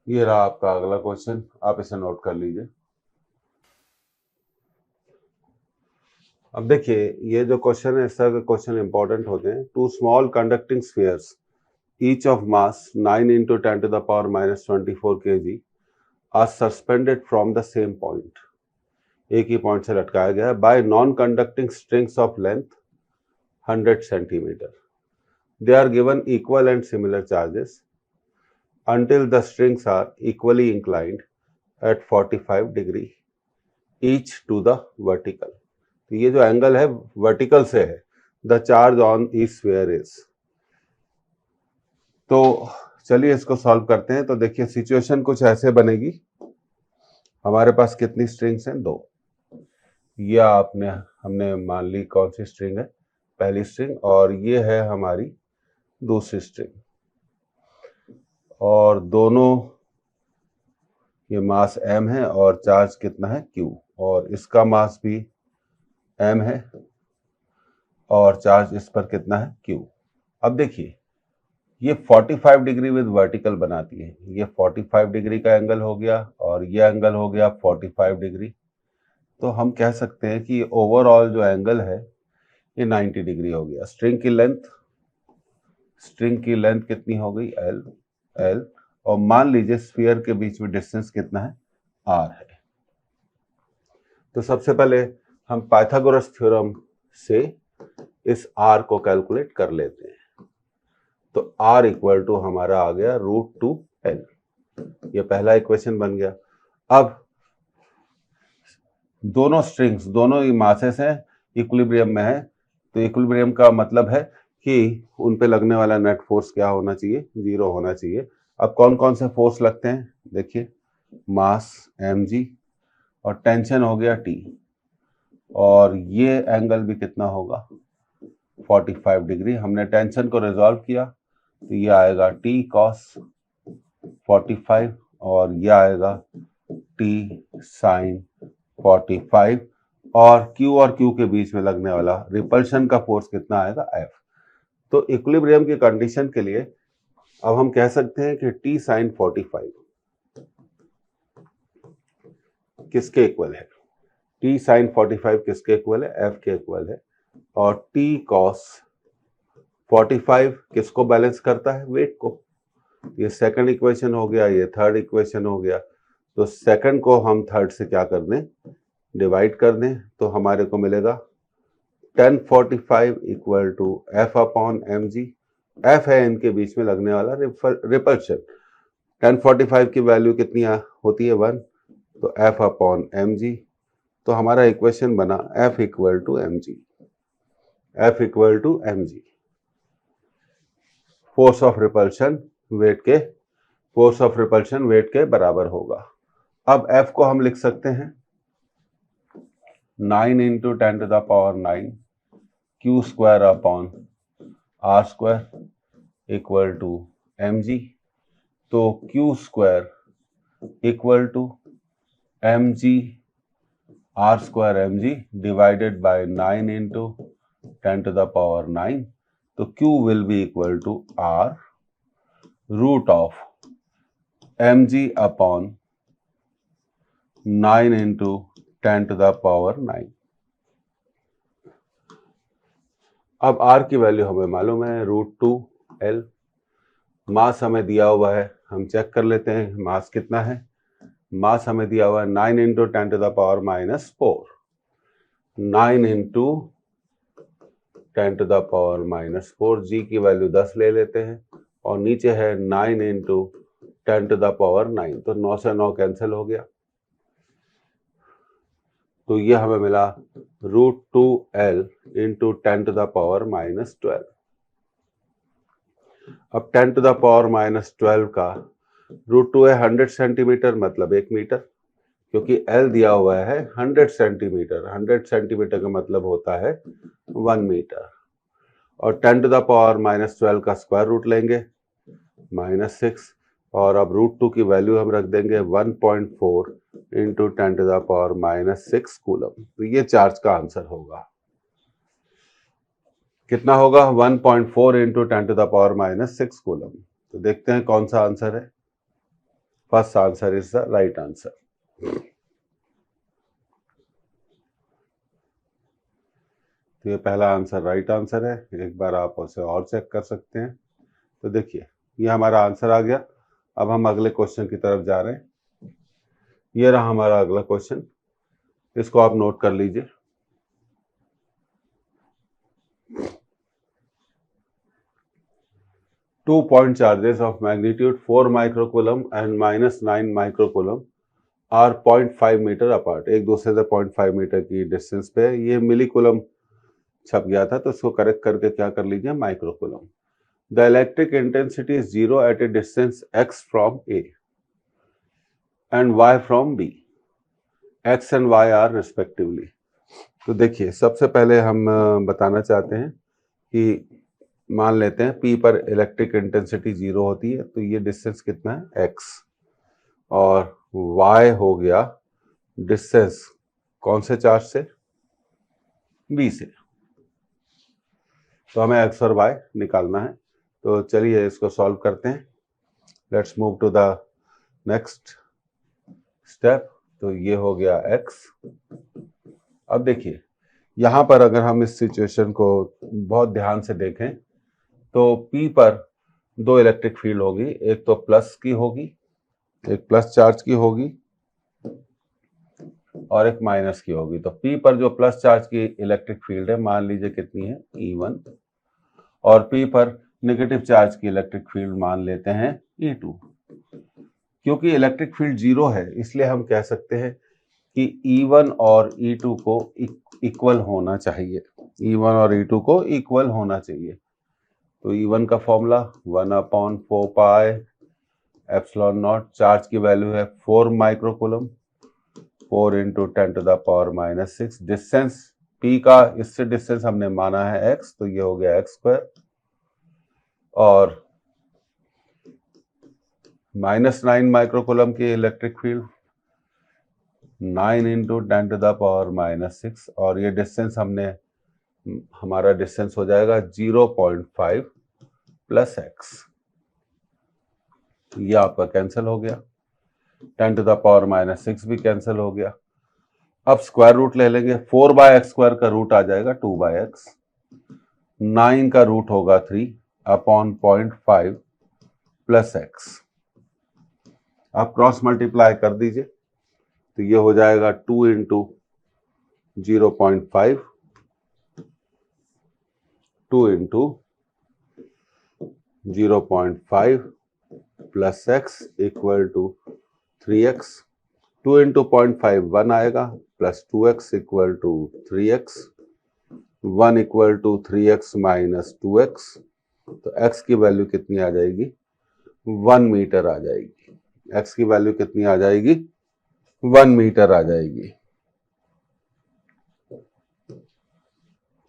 ये रहा आपका अगला क्वेश्चन, आप इसे नोट कर लीजिए। अब देखिए ये जो क्वेश्चन है, इस तरह के क्वेश्चन इंपॉर्टेंट होते हैं। Two small conducting spheres each of mass 9 into 10⁻⁻24 kg are suspended from the same point, एक ही पॉइंट से लटकाया गया है, by non-conducting strings of length 100 centimeter. They are given equal and similar charges until the strings are equally inclined at 45 degree each to the vertical. तो ये जो angle है vertical से है, the charge on each sphere is। तो चलिए इसको solve करते हैं। तो देखिए सिचुएशन कुछ ऐसे बनेगी। हमारे पास कितनी स्ट्रिंग्स हैं, 2। ये हमने मान ली कौन सी स्ट्रिंग है, पहली स्ट्रिंग, और ये है हमारी दूसरी स्ट्रिंग, और दोनों ये मास m है और चार्ज कितना है q, और इसका मास भी m है और चार्ज इस पर कितना है q। अब देखिए ये 45 डिग्री विद वर्टिकल बनाती है। ये 45 डिग्री का एंगल हो गया और ये एंगल हो गया 45 डिग्री। तो हम कह सकते हैं कि ओवरऑल जो एंगल है ये 90 डिग्री हो गया। स्ट्रिंग की लेंथ कितनी हो गई, L, और मान लीजिए स्फीयर के बीच में डिस्टेंस कितना है, R है। तो सबसे पहले हम पाइथागोरस थ्योरम से इस R को कैलकुलेट कर लेते हैं। तो R इक्वल टू हमारा आ गया √2L। ये पहला इक्वेशन बन गया। अब दोनों स्ट्रिंग्स, दोनों ही मासेस हैं, इक्विलिब्रियम में है। तो इक्विलिब्रियम का मतलब है कि उन पे लगने वाला नेट फोर्स क्या होना चाहिए, 0 होना चाहिए। अब कौन कौन से फोर्स लगते हैं, देखिए मास mg और टेंशन हो गया T, और ये एंगल भी कितना होगा 45 डिग्री। हमने टेंशन को रिजॉल्व किया तो ये आएगा T cos 45 और ये आएगा T sin 45, और Q और Q के बीच में लगने वाला रिपल्शन का फोर्स कितना आएगा, F। तो इक्विलिब्रियम की कंडीशन के लिए अब हम कह सकते हैं कि T sin 45 किसके इक्वल है, T sin 45 किसके इक्वल है, F के इक्वल है। और T cos 45 किसको बैलेंस करता है, वेट को। ये सेकंड इक्वेशन हो गया, ये थर्ड इक्वेशन हो गया। तो सेकंड को हम थर्ड से क्या कर दें, डिवाइड कर दें, तो हमारे को मिलेगा 1045 equal to F upon m g. F है इनके बीच में लगने वाला रिपल्शन। 1045 की वैल्यू कितनी होती है 1, तो एफ अपॉन एम जी। तो हमारा इक्वेशन बना F equal to M g, F equal to M g. Force of repulsion weight के बराबर होगा। अब एफ को हम लिख सकते हैं 9 into 10 to the power 9 Q square upon are square equal to M G. तो Q square equal to M G R square M G divided by 9 into 10 to the power 9। तो Q will be equal to R root of mg upon 9 into 10 to the power 9। अब R की value हमें मालूम है √2L। मास हमें दिया हुआ है, हम चेक कर लेते हैं मास कितना है। मास हमें दिया हुआ है 9 into 10 to the power -4, 9 into 10 to the power -4। G की वैल्यू 10 ले लेते हैं और नीचे है 9 इंटू 10 टू द पावर 9, तो 9 से 9 कैंसिल हो गया। तो ये हमें मिला √2L into 10 to the power -12। अब 10 टू द पावर -12 का √2 है 100 सेंटीमीटर, मतलब 1 मीटर, क्योंकि L दिया हुआ है 100 सेंटीमीटर। 100 सेंटीमीटर का मतलब होता है 1 मीटर। और 10 टू द पावर -12 का स्क्वायर रूट लेंगे -6, और अब √2 की वैल्यू हम रख देंगे 1.4 into 10 to the power -6 coulomb. तो ये चार्ज का आंसर होगा। कितना होगा 1.4 into 10 to the power -6 coulomb. तो देखते हैं कौन सा आंसर है। First answer is the right answer. तो ये पहला आंसर राइट आंसर है। एक बार आप उसे और चेक कर सकते हैं। तो देखिए ये हमारा आंसर आ गया। अब हम अगले क्वेश्चन की तरफ जा रहे हैं। ये रहा हमारा अगला क्वेश्चन, इसको आप नोट कर लीजिए। Two point charges of magnitude 4 microcoulomb and -9 microcoulomb are 0.5 metre apart. एक दूसरे से 0.5 मीटर की डिस्टेंस पे। ये मिलीकुलम छप गया था, तो इसको करेक्ट करके क्या कर लीजिए microcoulomb. The electric intensity is 0 at a distance x from A and y from B। x and y are respectively. तो देखिए सबसे पहले हम बताना चाहते हैं कि मान लेते हैं P पर इलेक्ट्रिक इंटेंसिटी 0 होती है, तो ये डिस्टेंस कितना है x, और y हो गया डिस्टेंस कौन से चार्ज से, B से। तो हमें x और y निकालना है। तो चलिए इसको सॉल्व करते हैं। Let's move to the next step. तो ये हो गया x। अब देखिए यहाँ पर अगर हम इस सिचुएशन को बहुत ध्यान से देखें तो P पर दो इलेक्ट्रिक फील्ड होगी, एक तो प्लस की होगी, एक प्लस चार्ज की होगी, और एक माइनस की होगी। तो P पर जो प्लस चार्ज की इलेक्ट्रिक फील्ड है मान लीजिए कितनी है E1, और P पर नेगेटिव चार्ज की इलेक्ट्रिक फील्ड मान लेते हैं E2। क्योंकि इलेक्ट्रिक फील्ड 0 है इसलिए हम कह सकते हैं कि E1 और E2 को इक्वल होना चाहिए। E1 और E2 को इक्वल होना चाहिए। तो E1 का formula 1/4 pi epsilon naught, charge की वैल्यू है 4 microcoulomb, 4 into 10 to the power -6। Distance P का इससे डिस्टेंस हमने माना है x, तो ये हो गया x स्क्वायर, और -9 माइक्रोकूलम की electric field 9 into 10 to the power -6, और ये डिस्टेंस हमारा डिस्टेंस हो जाएगा 0.5 प्लस x। ये आपका कैंसिल हो गया, 10 टू द पावर -6 भी कैंसिल हो गया। अब स्क्वायर रूट ले लेंगे। 4/x² का रूट आ जाएगा 2/x, 9 का रूट होगा 3 अपॉन 0.5 प्लस एक्स। आप क्रॉस मल्टीप्लाई कर दीजिए तो ये हो जाएगा 2 into 0.5, 2 into 0.5 plus x equal to 3x। 2 into 0.5 1 आएगा, plus 2x equal to 3x, 1 equal to 3x minus 2x। तो x की वैल्यू कितनी आ जाएगी? 1 मीटर आ जाएगी। x की वैल्यू कितनी आ जाएगी? 1 मीटर आ जाएगी।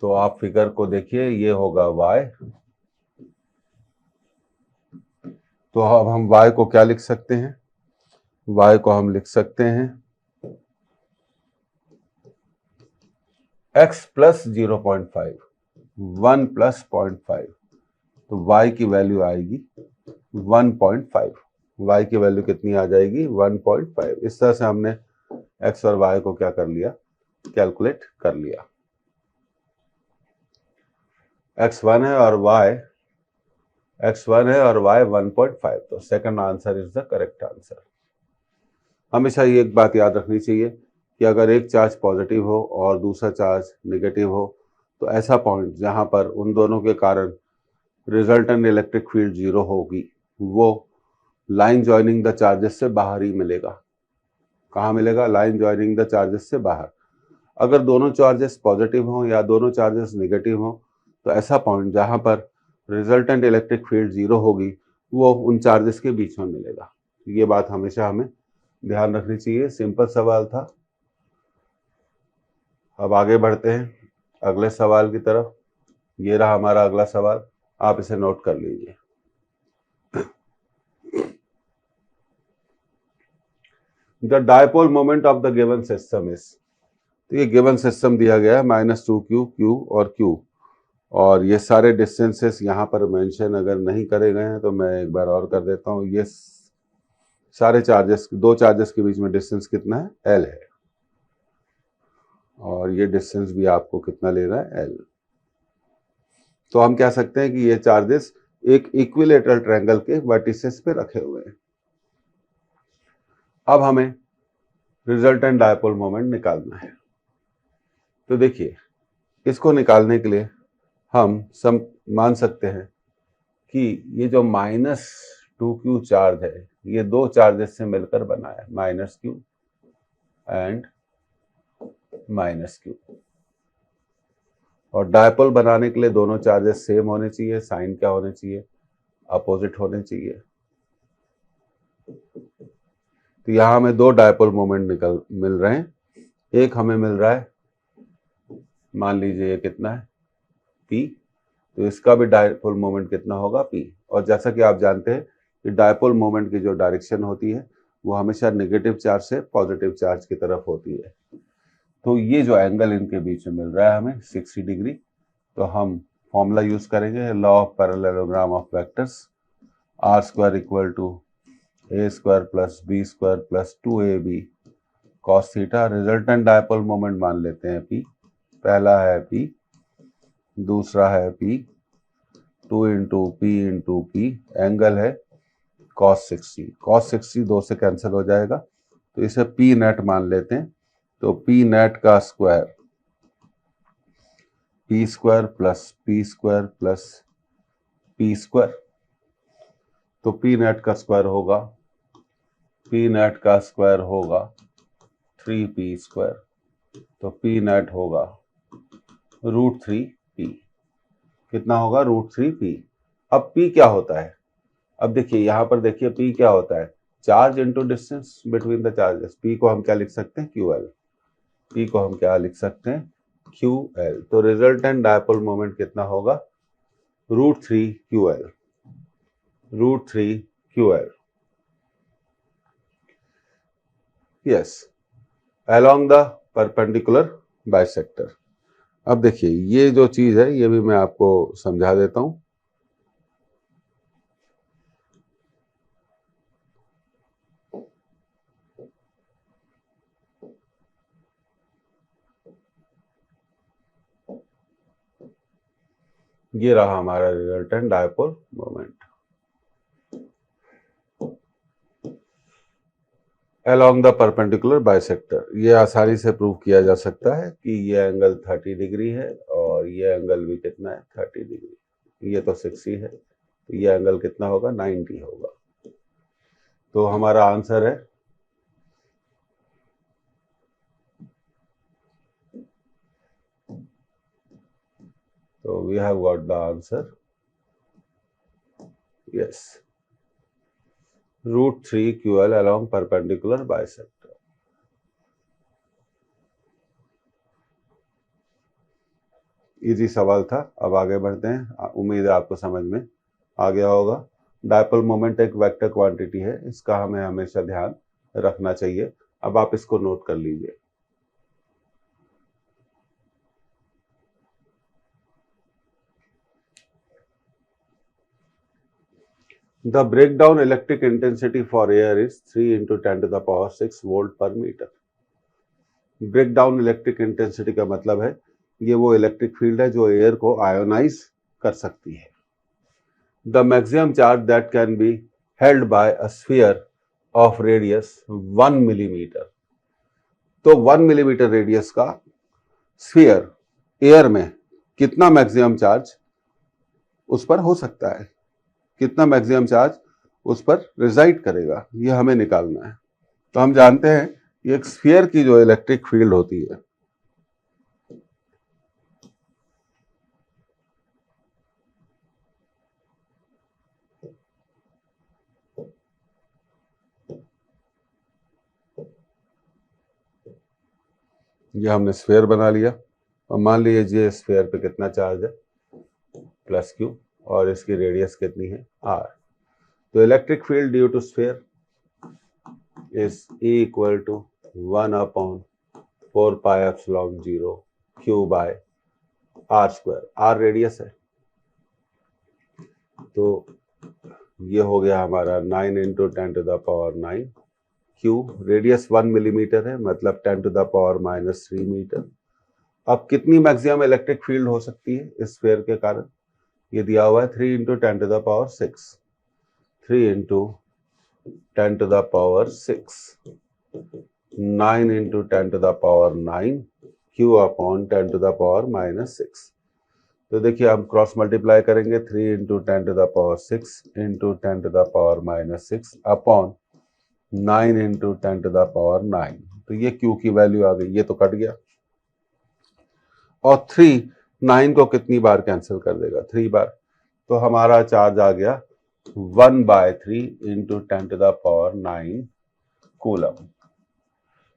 तो आप फिगर को देखिए, ये होगा y। तो अब हम y को क्या लिख सकते हैं? y को हम लिख सकते हैं x प्लस 0.5, 1 प्लस 0.5। तो y की वैल्यू आएगी 1.5। y की वैल्यू कितनी आ जाएगी? 1.5। इस तरह से हमने x और y को क्या कर लिया? कैलकुलेट कर लिया। x1 है और y 1.5। तो second answer is the correct answer. हमेशा ये एक बात याद रखनी चाहिए कि अगर एक चार्ज पॉजिटिव हो और दूसरा चार्ज नेगेटिव हो तो ऐसा पॉइंट जहां पर उन दोनों के कारण रिजल्टेंट इलेक्ट्रिक फील्ड जीरो होगी वो लाइन ज्वाइनिंग द चार्जेस से बाहर ही मिलेगा। कहाँ मिलेगा? लाइन ज्वाइनिंग द चार्जेस से बाहर। अगर दोनों चार्जेस पॉजिटिव हों या दोनों चार्जेस नेगेटिव हों तो ऐसा पॉइंट जहां पर रिजल्टेंट इलेक्ट्रिक फील्ड जीरो होगी वो उन चार्जेस के बीच में मिलेगा। ये बात हमेशा हमें ध्यान रखनी चाहिए। सिंपल सवाल था। अब आगे बढ़ते हैं अगले सवाल की तरफ। ये रहा हमारा अगला सवाल, आप इसे नोट कर लीजिए। The dipole moment of the given system is. तो ये गिवन सिस्टम दिया गया है -2q, q और q, और ये सारे डिस्टेंसेस यहाँ पर मेंशन अगर नहीं करे गए हैं तो मैं एक बार और कर देता हूँ। ये सारे चार्जेस, दो चार्जेस के बीच में डिस्टेंस कितना है? l है। और ये डिस्टेंस भी आपको कितना लेना है? l। तो हम कह सकते हैं कि ये चार्जेस एक इक्विलेटरल ट्रायंगल के वर्टिसेस पे रखे हुए हैं। अब हमें रिजल्टेंट डायपोल मोमेंट निकालना है। तो देखिए, इसको निकालने के लिए हम मान सकते हैं कि ये जो -2q चार्ज है ये दो चार्जेस से मिलकर बना है, -q एंड -q। और डायपोल बनाने के लिए दोनों चार्जेस सेम होने चाहिए। साइन क्या होने चाहिए? अपोजिट होने चाहिए। तो यहां हमें दो डायपोल मोमेंट मिल रहे हैं। एक हमें मिल रहा है, मान लीजिए ये कितना है? p। तो इसका भी डायपोल मोमेंट कितना होगा? p। और जैसा कि आप जानते हैं कि डायपोल मोमेंट की जो डायरेक्शन होती है वो हमेशा नेगेटिव चार्ज से पॉजिटिव चार्ज की तरफ होती है। तो ये जो एंगल इनके बीच में मिल रहा है हमें 60 डिग्री। तो हम फॉर्मूला यूज करेंगे, law of parallelogram of vectors, r square equal to a square plus b square plus 2ab cos theta. Resultant dipole moment मान लेते हैं p। पहला है p, दूसरा है p, 2 इंटू p, एंगल है cos 60। cos 60 2 से कैंसिल हो जाएगा तो इसे p नेट मान लेते हैं। तो p नेट का square p square plus p square plus p square. तो p नेट का स्क्वायर होगा 3p स्क्वायर। तो p नेट होगा √3p। कितना होगा? √3p। अब p क्या होता है? अब देखिए यहां पर देखिए p क्या होता है? Charge into distance between the charges. p को हम क्या लिख सकते हैं? ql। p को हम क्या लिख सकते हैं? ql। तो रिजल्टेंट डायपोल मोमेंट कितना होगा? √3ql। √3ql। Yes, along the perpendicular bisector. अब देखिए ये जो चीज है ये भी मैं आपको समझा देता हूं। ये रहा हमारा resultant dipole moment. along the perpendicular bisector. ये आसानी से प्रूव किया जा सकता है कि ये एंगल 30 डिग्री है और ये एंगल भी कितना है 30 डिग्री। ये तो 60 है, तो ये एंगल कितना होगा 90 होगा। तो हमारा आंसर है तो we have got the answer yes √3 QL along perpendicular bisector. Easy सवाल था। अब आगे बढ़ते हैं। उम्मीद है आपको समझ में आ गया होगा। डायपोल मोमेंट एक वेक्टर क्वांटिटी है, इसका हमें हमेशा ध्यान रखना चाहिए। अब आप इसको नोट कर लीजिए। The breakdown electric intensity for air is 3 into 10 to the power 6 volt per meter। Breakdown electric intensity का मतलब है ये वो इलेक्ट्रिक फील्ड है जो एयर को आयोनाइज कर सकती है। The maximum charge that can be held by a sphere of radius 1 millimetre. तो 1 मिलीमीटर रेडियस का स्फीयर एयर में कितना मैक्सिमम चार्ज उस पर हो सकता है, कितना मैक्सिमम चार्ज उस पर रिजाइड करेगा, ये हमें निकालना है। तो हम जानते हैं ये एक स्फीयर की जो इलेक्ट्रिक फील्ड होती है ये हमने स्फीयर बना लिया और मान लीजिए स्फीयर पे कितना चार्ज है प्लस क्यू और इसकी रेडियस कितनी है आर। तो electric field due to sphere is E equal to 1/4 pi epsilon 0 Q by are square. R radius है, तो ये हो गया हमारा 9 into 10 to the power 9। Q radius 1 millimetre है, मतलब 10 टू द पावर -3 मीटर। अब कितनी मैक्सिमम इलेक्ट्रिक फील्ड हो सकती है इस स्फीयर के कारण? ये दिया हुआ है 3 into 10 to the power 6। 3 into 10 to the power 6, 9 into 10 to the power 9 Q upon 10 to the power -6। तो देखिए हम क्रॉस मल्टीप्लाई करेंगे 3 into 10 to the power 6 into 10 to the power -6 upon 9 into 10 to the power 9। तो ये Q की value आ गई, ये तो कट गया। और 3 9 को कितनी बार कैंसिल कर देगा? 3 बार। तो हमारा चार्ज आ गया 1/3 into 10 to the power 9 coulomb.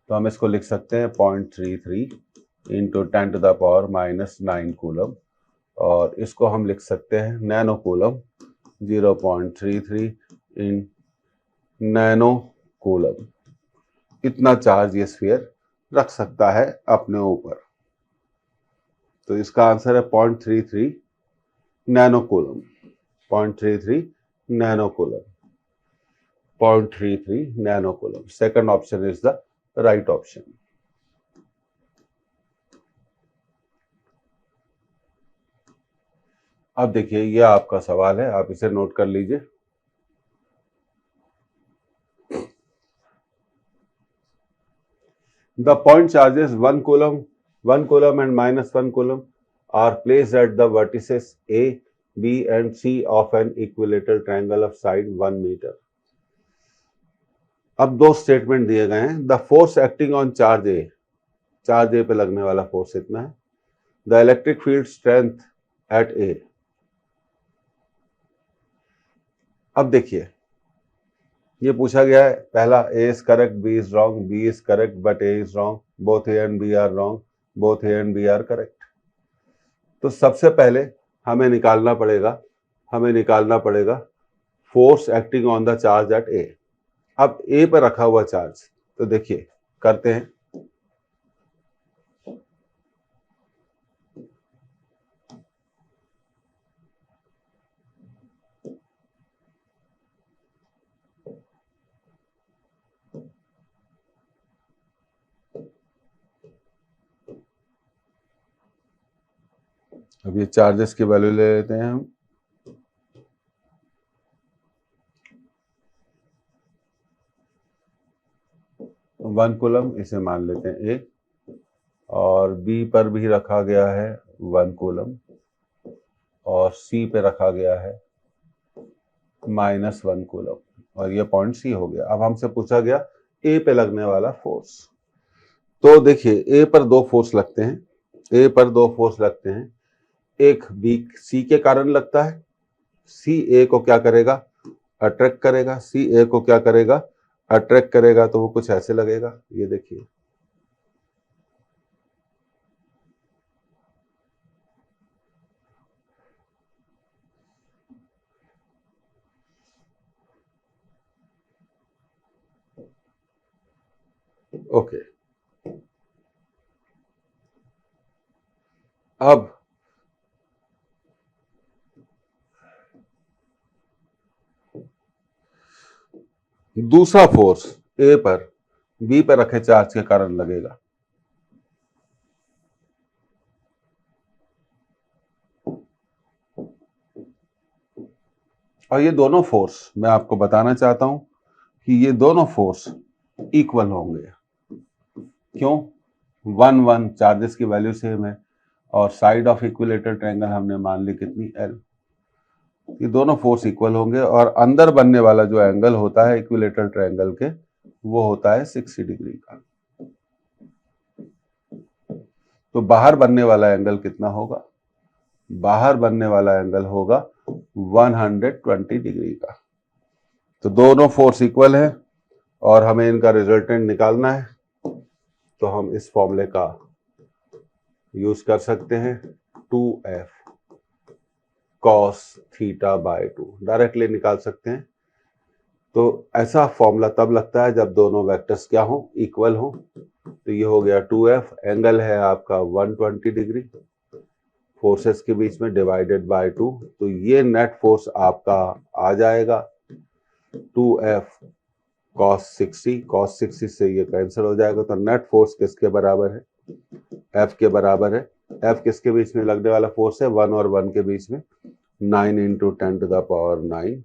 तो हम इसको लिख सकते हैं 0.33 into 10 to the power -9 coulomb, और इसको हम लिख सकते हैं nano coulomb 0.33 in nano coulomb. इतना चार्ज ये स्फीयर रख सकता है अपने ऊपर। तो इसका आंसर है 0.33 nano coulomb. 0.33 nano coulomb. 0.33 nano coulomb. Second option is the right option. अब देखिए ये आपका सवाल है, आप इसे नोट कर लीजिए। The point charges 1 coulomb and -1 coulomb are placed at the vertices A, B and C of an equilateral triangle of side 1 meter। अब दो स्टेटमेंट दिए गए हैं। The force acting on charge A, charge A पे लगने वाला force इतना है। The electric field strength at A. अब देखिए ये पूछा गया है, पहला A is correct, B is wrong, B is correct but A is wrong, both A and B are wrong, both A and B are correct. तो सबसे पहले हमें निकालना पड़ेगा force acting on the charge at A. अब ए पर रखा हुआ चार्ज, तो देखिए करते हैं। अब ये चार्जेस की वैल्यू ले लेते हैं हम। 1 कूलम, इसे मान लेते हैं ए, और बी पर भी रखा गया है 1 कूलम, और सी पे रखा गया है -1 कूलम, और ये पॉइंट सी हो गया। अब हमसे पूछा गया ए पे लगने वाला फोर्स। तो देखिए ए पर दो फोर्स लगते हैं, ए पर दो फोर्स लगते हैं, एक बी सी के कारण लगता है, सी ए को क्या करेगा, अट्रैक्ट करेगा, सी ए को क्या करेगा, अट्रैक्ट करेगा, तो वो कुछ ऐसे लगेगा, ये देखिए। ओके, अब दूसरा फोर्स ए पर बी पर रखे चार्ज के कारण लगेगा। और ये दोनों फोर्स मैं आपको बताना चाहता हूं कि ये दोनों फोर्स इक्वल होंगे। क्यों? 1 चार्जेस की वैल्यू सेम है, और साइड ऑफ इक्विलेटरल ट्रायंगल हमने मान ली कितनी, एल। ये दोनों फोर्स इक्वल होंगे, और अंदर बनने वाला जो एंगल होता है इक्विलेटरल ट्रायंगल के, वो होता है 60 डिग्री का। तो बाहर बनने वाला एंगल कितना होगा? बाहर बनने वाला एंगल होगा 120 डिग्री का। तो दोनों फोर्स इक्वल है और हमें इनका रिजल्टेंट निकालना है, तो हम इस फॉर्मूले का यूज कर सकते हैं, 2f cos theta by 2 directly निकाल सकते हैं। तो ऐसा फॉर्मूला तब लगता है जब दोनों वेक्टर्स क्या हो, इक्वल हो। तो ये हो गया 2f, एंगल है आपका 120 डिग्री, फोर्सेस के बीच में डिवाइडेड बाय 2, तो ये नेट फोर्स आपका आ जाएगा 2f cos 60, cos 60 से ये कैंसिल हो जाएगा, तो नेट फोर्स किसके बराबर है, f के बराबर है। f किसके बीच में लगने वाला फोर्स है, 1 और 1 के बीच में, 9 into 10 to the power 9,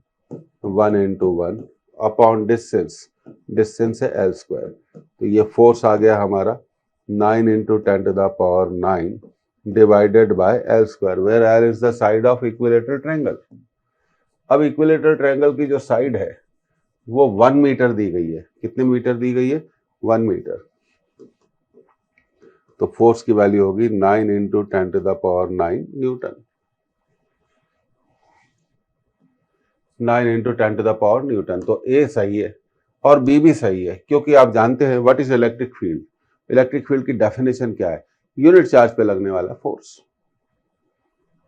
1 into 1 upon distance, distance है एल स्क्वायर, तो ये फोर्स आ गया हमारा 9 into 10 to the power 9 divided by l square, where l is the side of equilateral triangle. अब इक्विलेटरल ट्रायंगल की जो साइड है वो 1 मीटर दी गई है। कितने मीटर दी गई है? 1 मीटर। तो फोर्स की वैल्यू होगी 9 into 10 to the power 9 newton. 9 into 10 to the power newton. तो ए सही है और बी भी सही है, क्योंकि आप जानते हैं what is electric field. Electric field की डेफिनेशन क्या है? यूनिट चार्ज पे लगने वाला फोर्स,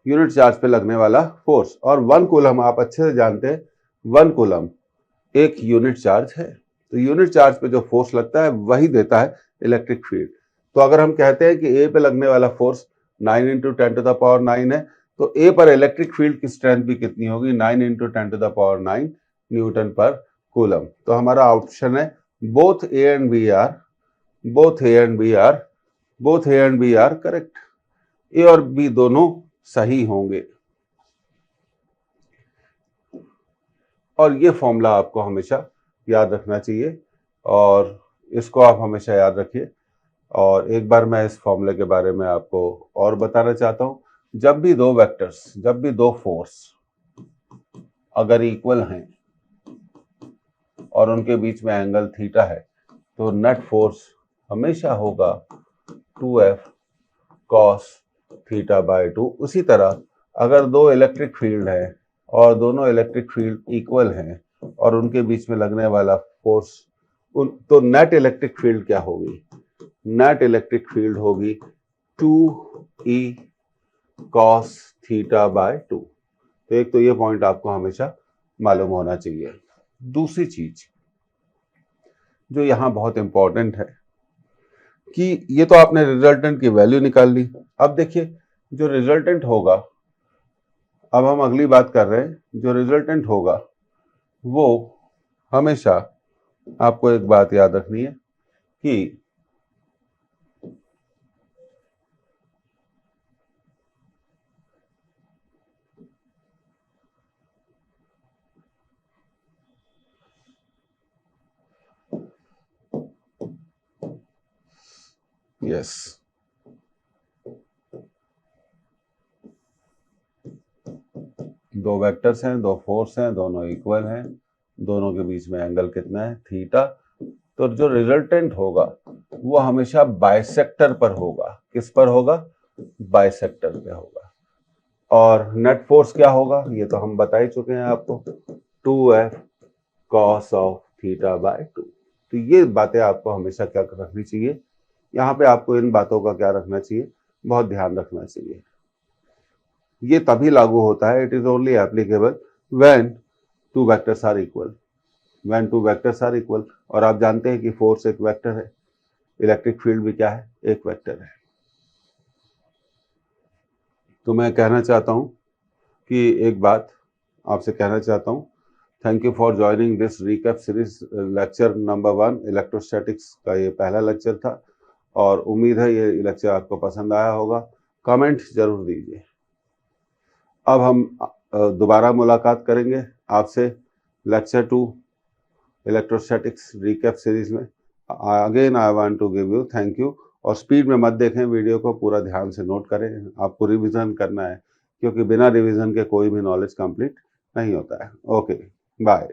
यूनिट चार्ज पे लगने वाला फोर्स। और 1 कूलम आप अच्छे से जानते हैं, 1 कूलम एक यूनिट चार्ज है। तो यूनिट चार्ज पे जो फोर्स लगता है वही देता है इलेक्ट्रिक फील्ड। तो अगर हम कहते हैं कि ए पे लगने वाला force 9 into 10 to the power 9 है, तो ए पर इलेक्ट्रिक फील्ड की स्ट्रेंथ भी कितनी होगी? 9 into 10 to the power 9 newton पर कूलम। तो हमारा ऑप्शन है both A and B are, both A and B are, both A and B are correct. A और बी दोनों सही होंगे। और ये फॉर्मूला आपको हमेशा याद रखना चाहिए, और इसको आप हमेशा याद रखिए। और एक बार मैं इस फॉर्मूले के बारे में आपको और बताना चाहता हूं। जब भी दो वेक्टर्स, जब भी दो फोर्स अगर इक्वल हैं और उनके बीच में एंगल थीटा है, तो नेट फोर्स हमेशा होगा 2f cos थीटा बाय 2। उसी तरह अगर दो इलेक्ट्रिक फील्ड है और दोनों इलेक्ट्रिक फील्ड इक्वल हैं और उनके बीच में लगने वाला फोर्स, तो नेट इलेक्ट्रिक फील्ड क्या होगी? नेट इलेक्ट्रिक फील्ड होगी 2e cos थीटा बाय 2। तो एक तो ये पॉइंट आपको हमेशा मालूम होना चाहिए। दूसरी चीज जो यहां बहुत इंपॉर्टेंट है कि ये तो आपने रिजल्टेंट की वैल्यू निकाल ली। अब देखिए जो रिजल्टेंट होगा, अब हम अगली बात कर रहे हैं, जो रिजल्टेंट होगा वो हमेशा आपको एक बात याद रखनी है कि यस, दो वेक्टर्स हैं, दो फोर्स हैं, दोनों इक्वल हैं, दोनों के बीच में एंगल कितना है, थीटा। तो जो रिजल्टेंट होगा वो हमेशा बाइसेक्टर पर होगा। किस पर होगा? बाइसेक्टर पे होगा। और नेट फोर्स क्या होगा ये तो हम बता ही चुके हैं आपको, 2f cos of theta by 2। तो ये बातें आपको हमेशा क्या रखनी चाहिए, यहाँ पे आपको इन बातों का क्या रखना चाहिए, बहुत ध्यान रखना चाहिए। ये तभी लागू होता है, it is only applicable when two vectors are equal. When two vectors are equal, और आप जानते हैं कि फोर्स एक वेक्टर है, इलेक्ट्रिक फील्ड भी क्या है, एक वेक्टर है। तो मैं कहना चाहता हूं कि एक बात आपसे कहना चाहता हूं, thank you for joining this recap series lecture number 1 electrostatics का ये पहला लेक्चर था, और उम्मीद है ये लेक्चर आपको पसंद आया होगा। कमेंट जरूर दीजिए। अब हम दोबारा मुलाकात करेंगे आपसे लेक्चर 2 इलेक्ट्रोस्टैटिक्स रिकैप सीरीज में। Again I want to give you thank you. और स्पीड में मत देखें, वीडियो को पूरा ध्यान से नोट करें, आपको रिवीजन करना है, क्योंकि बिना रिवीजन के कोई भी नॉलेज कंप्लीट नहीं होता है। Okay, bye.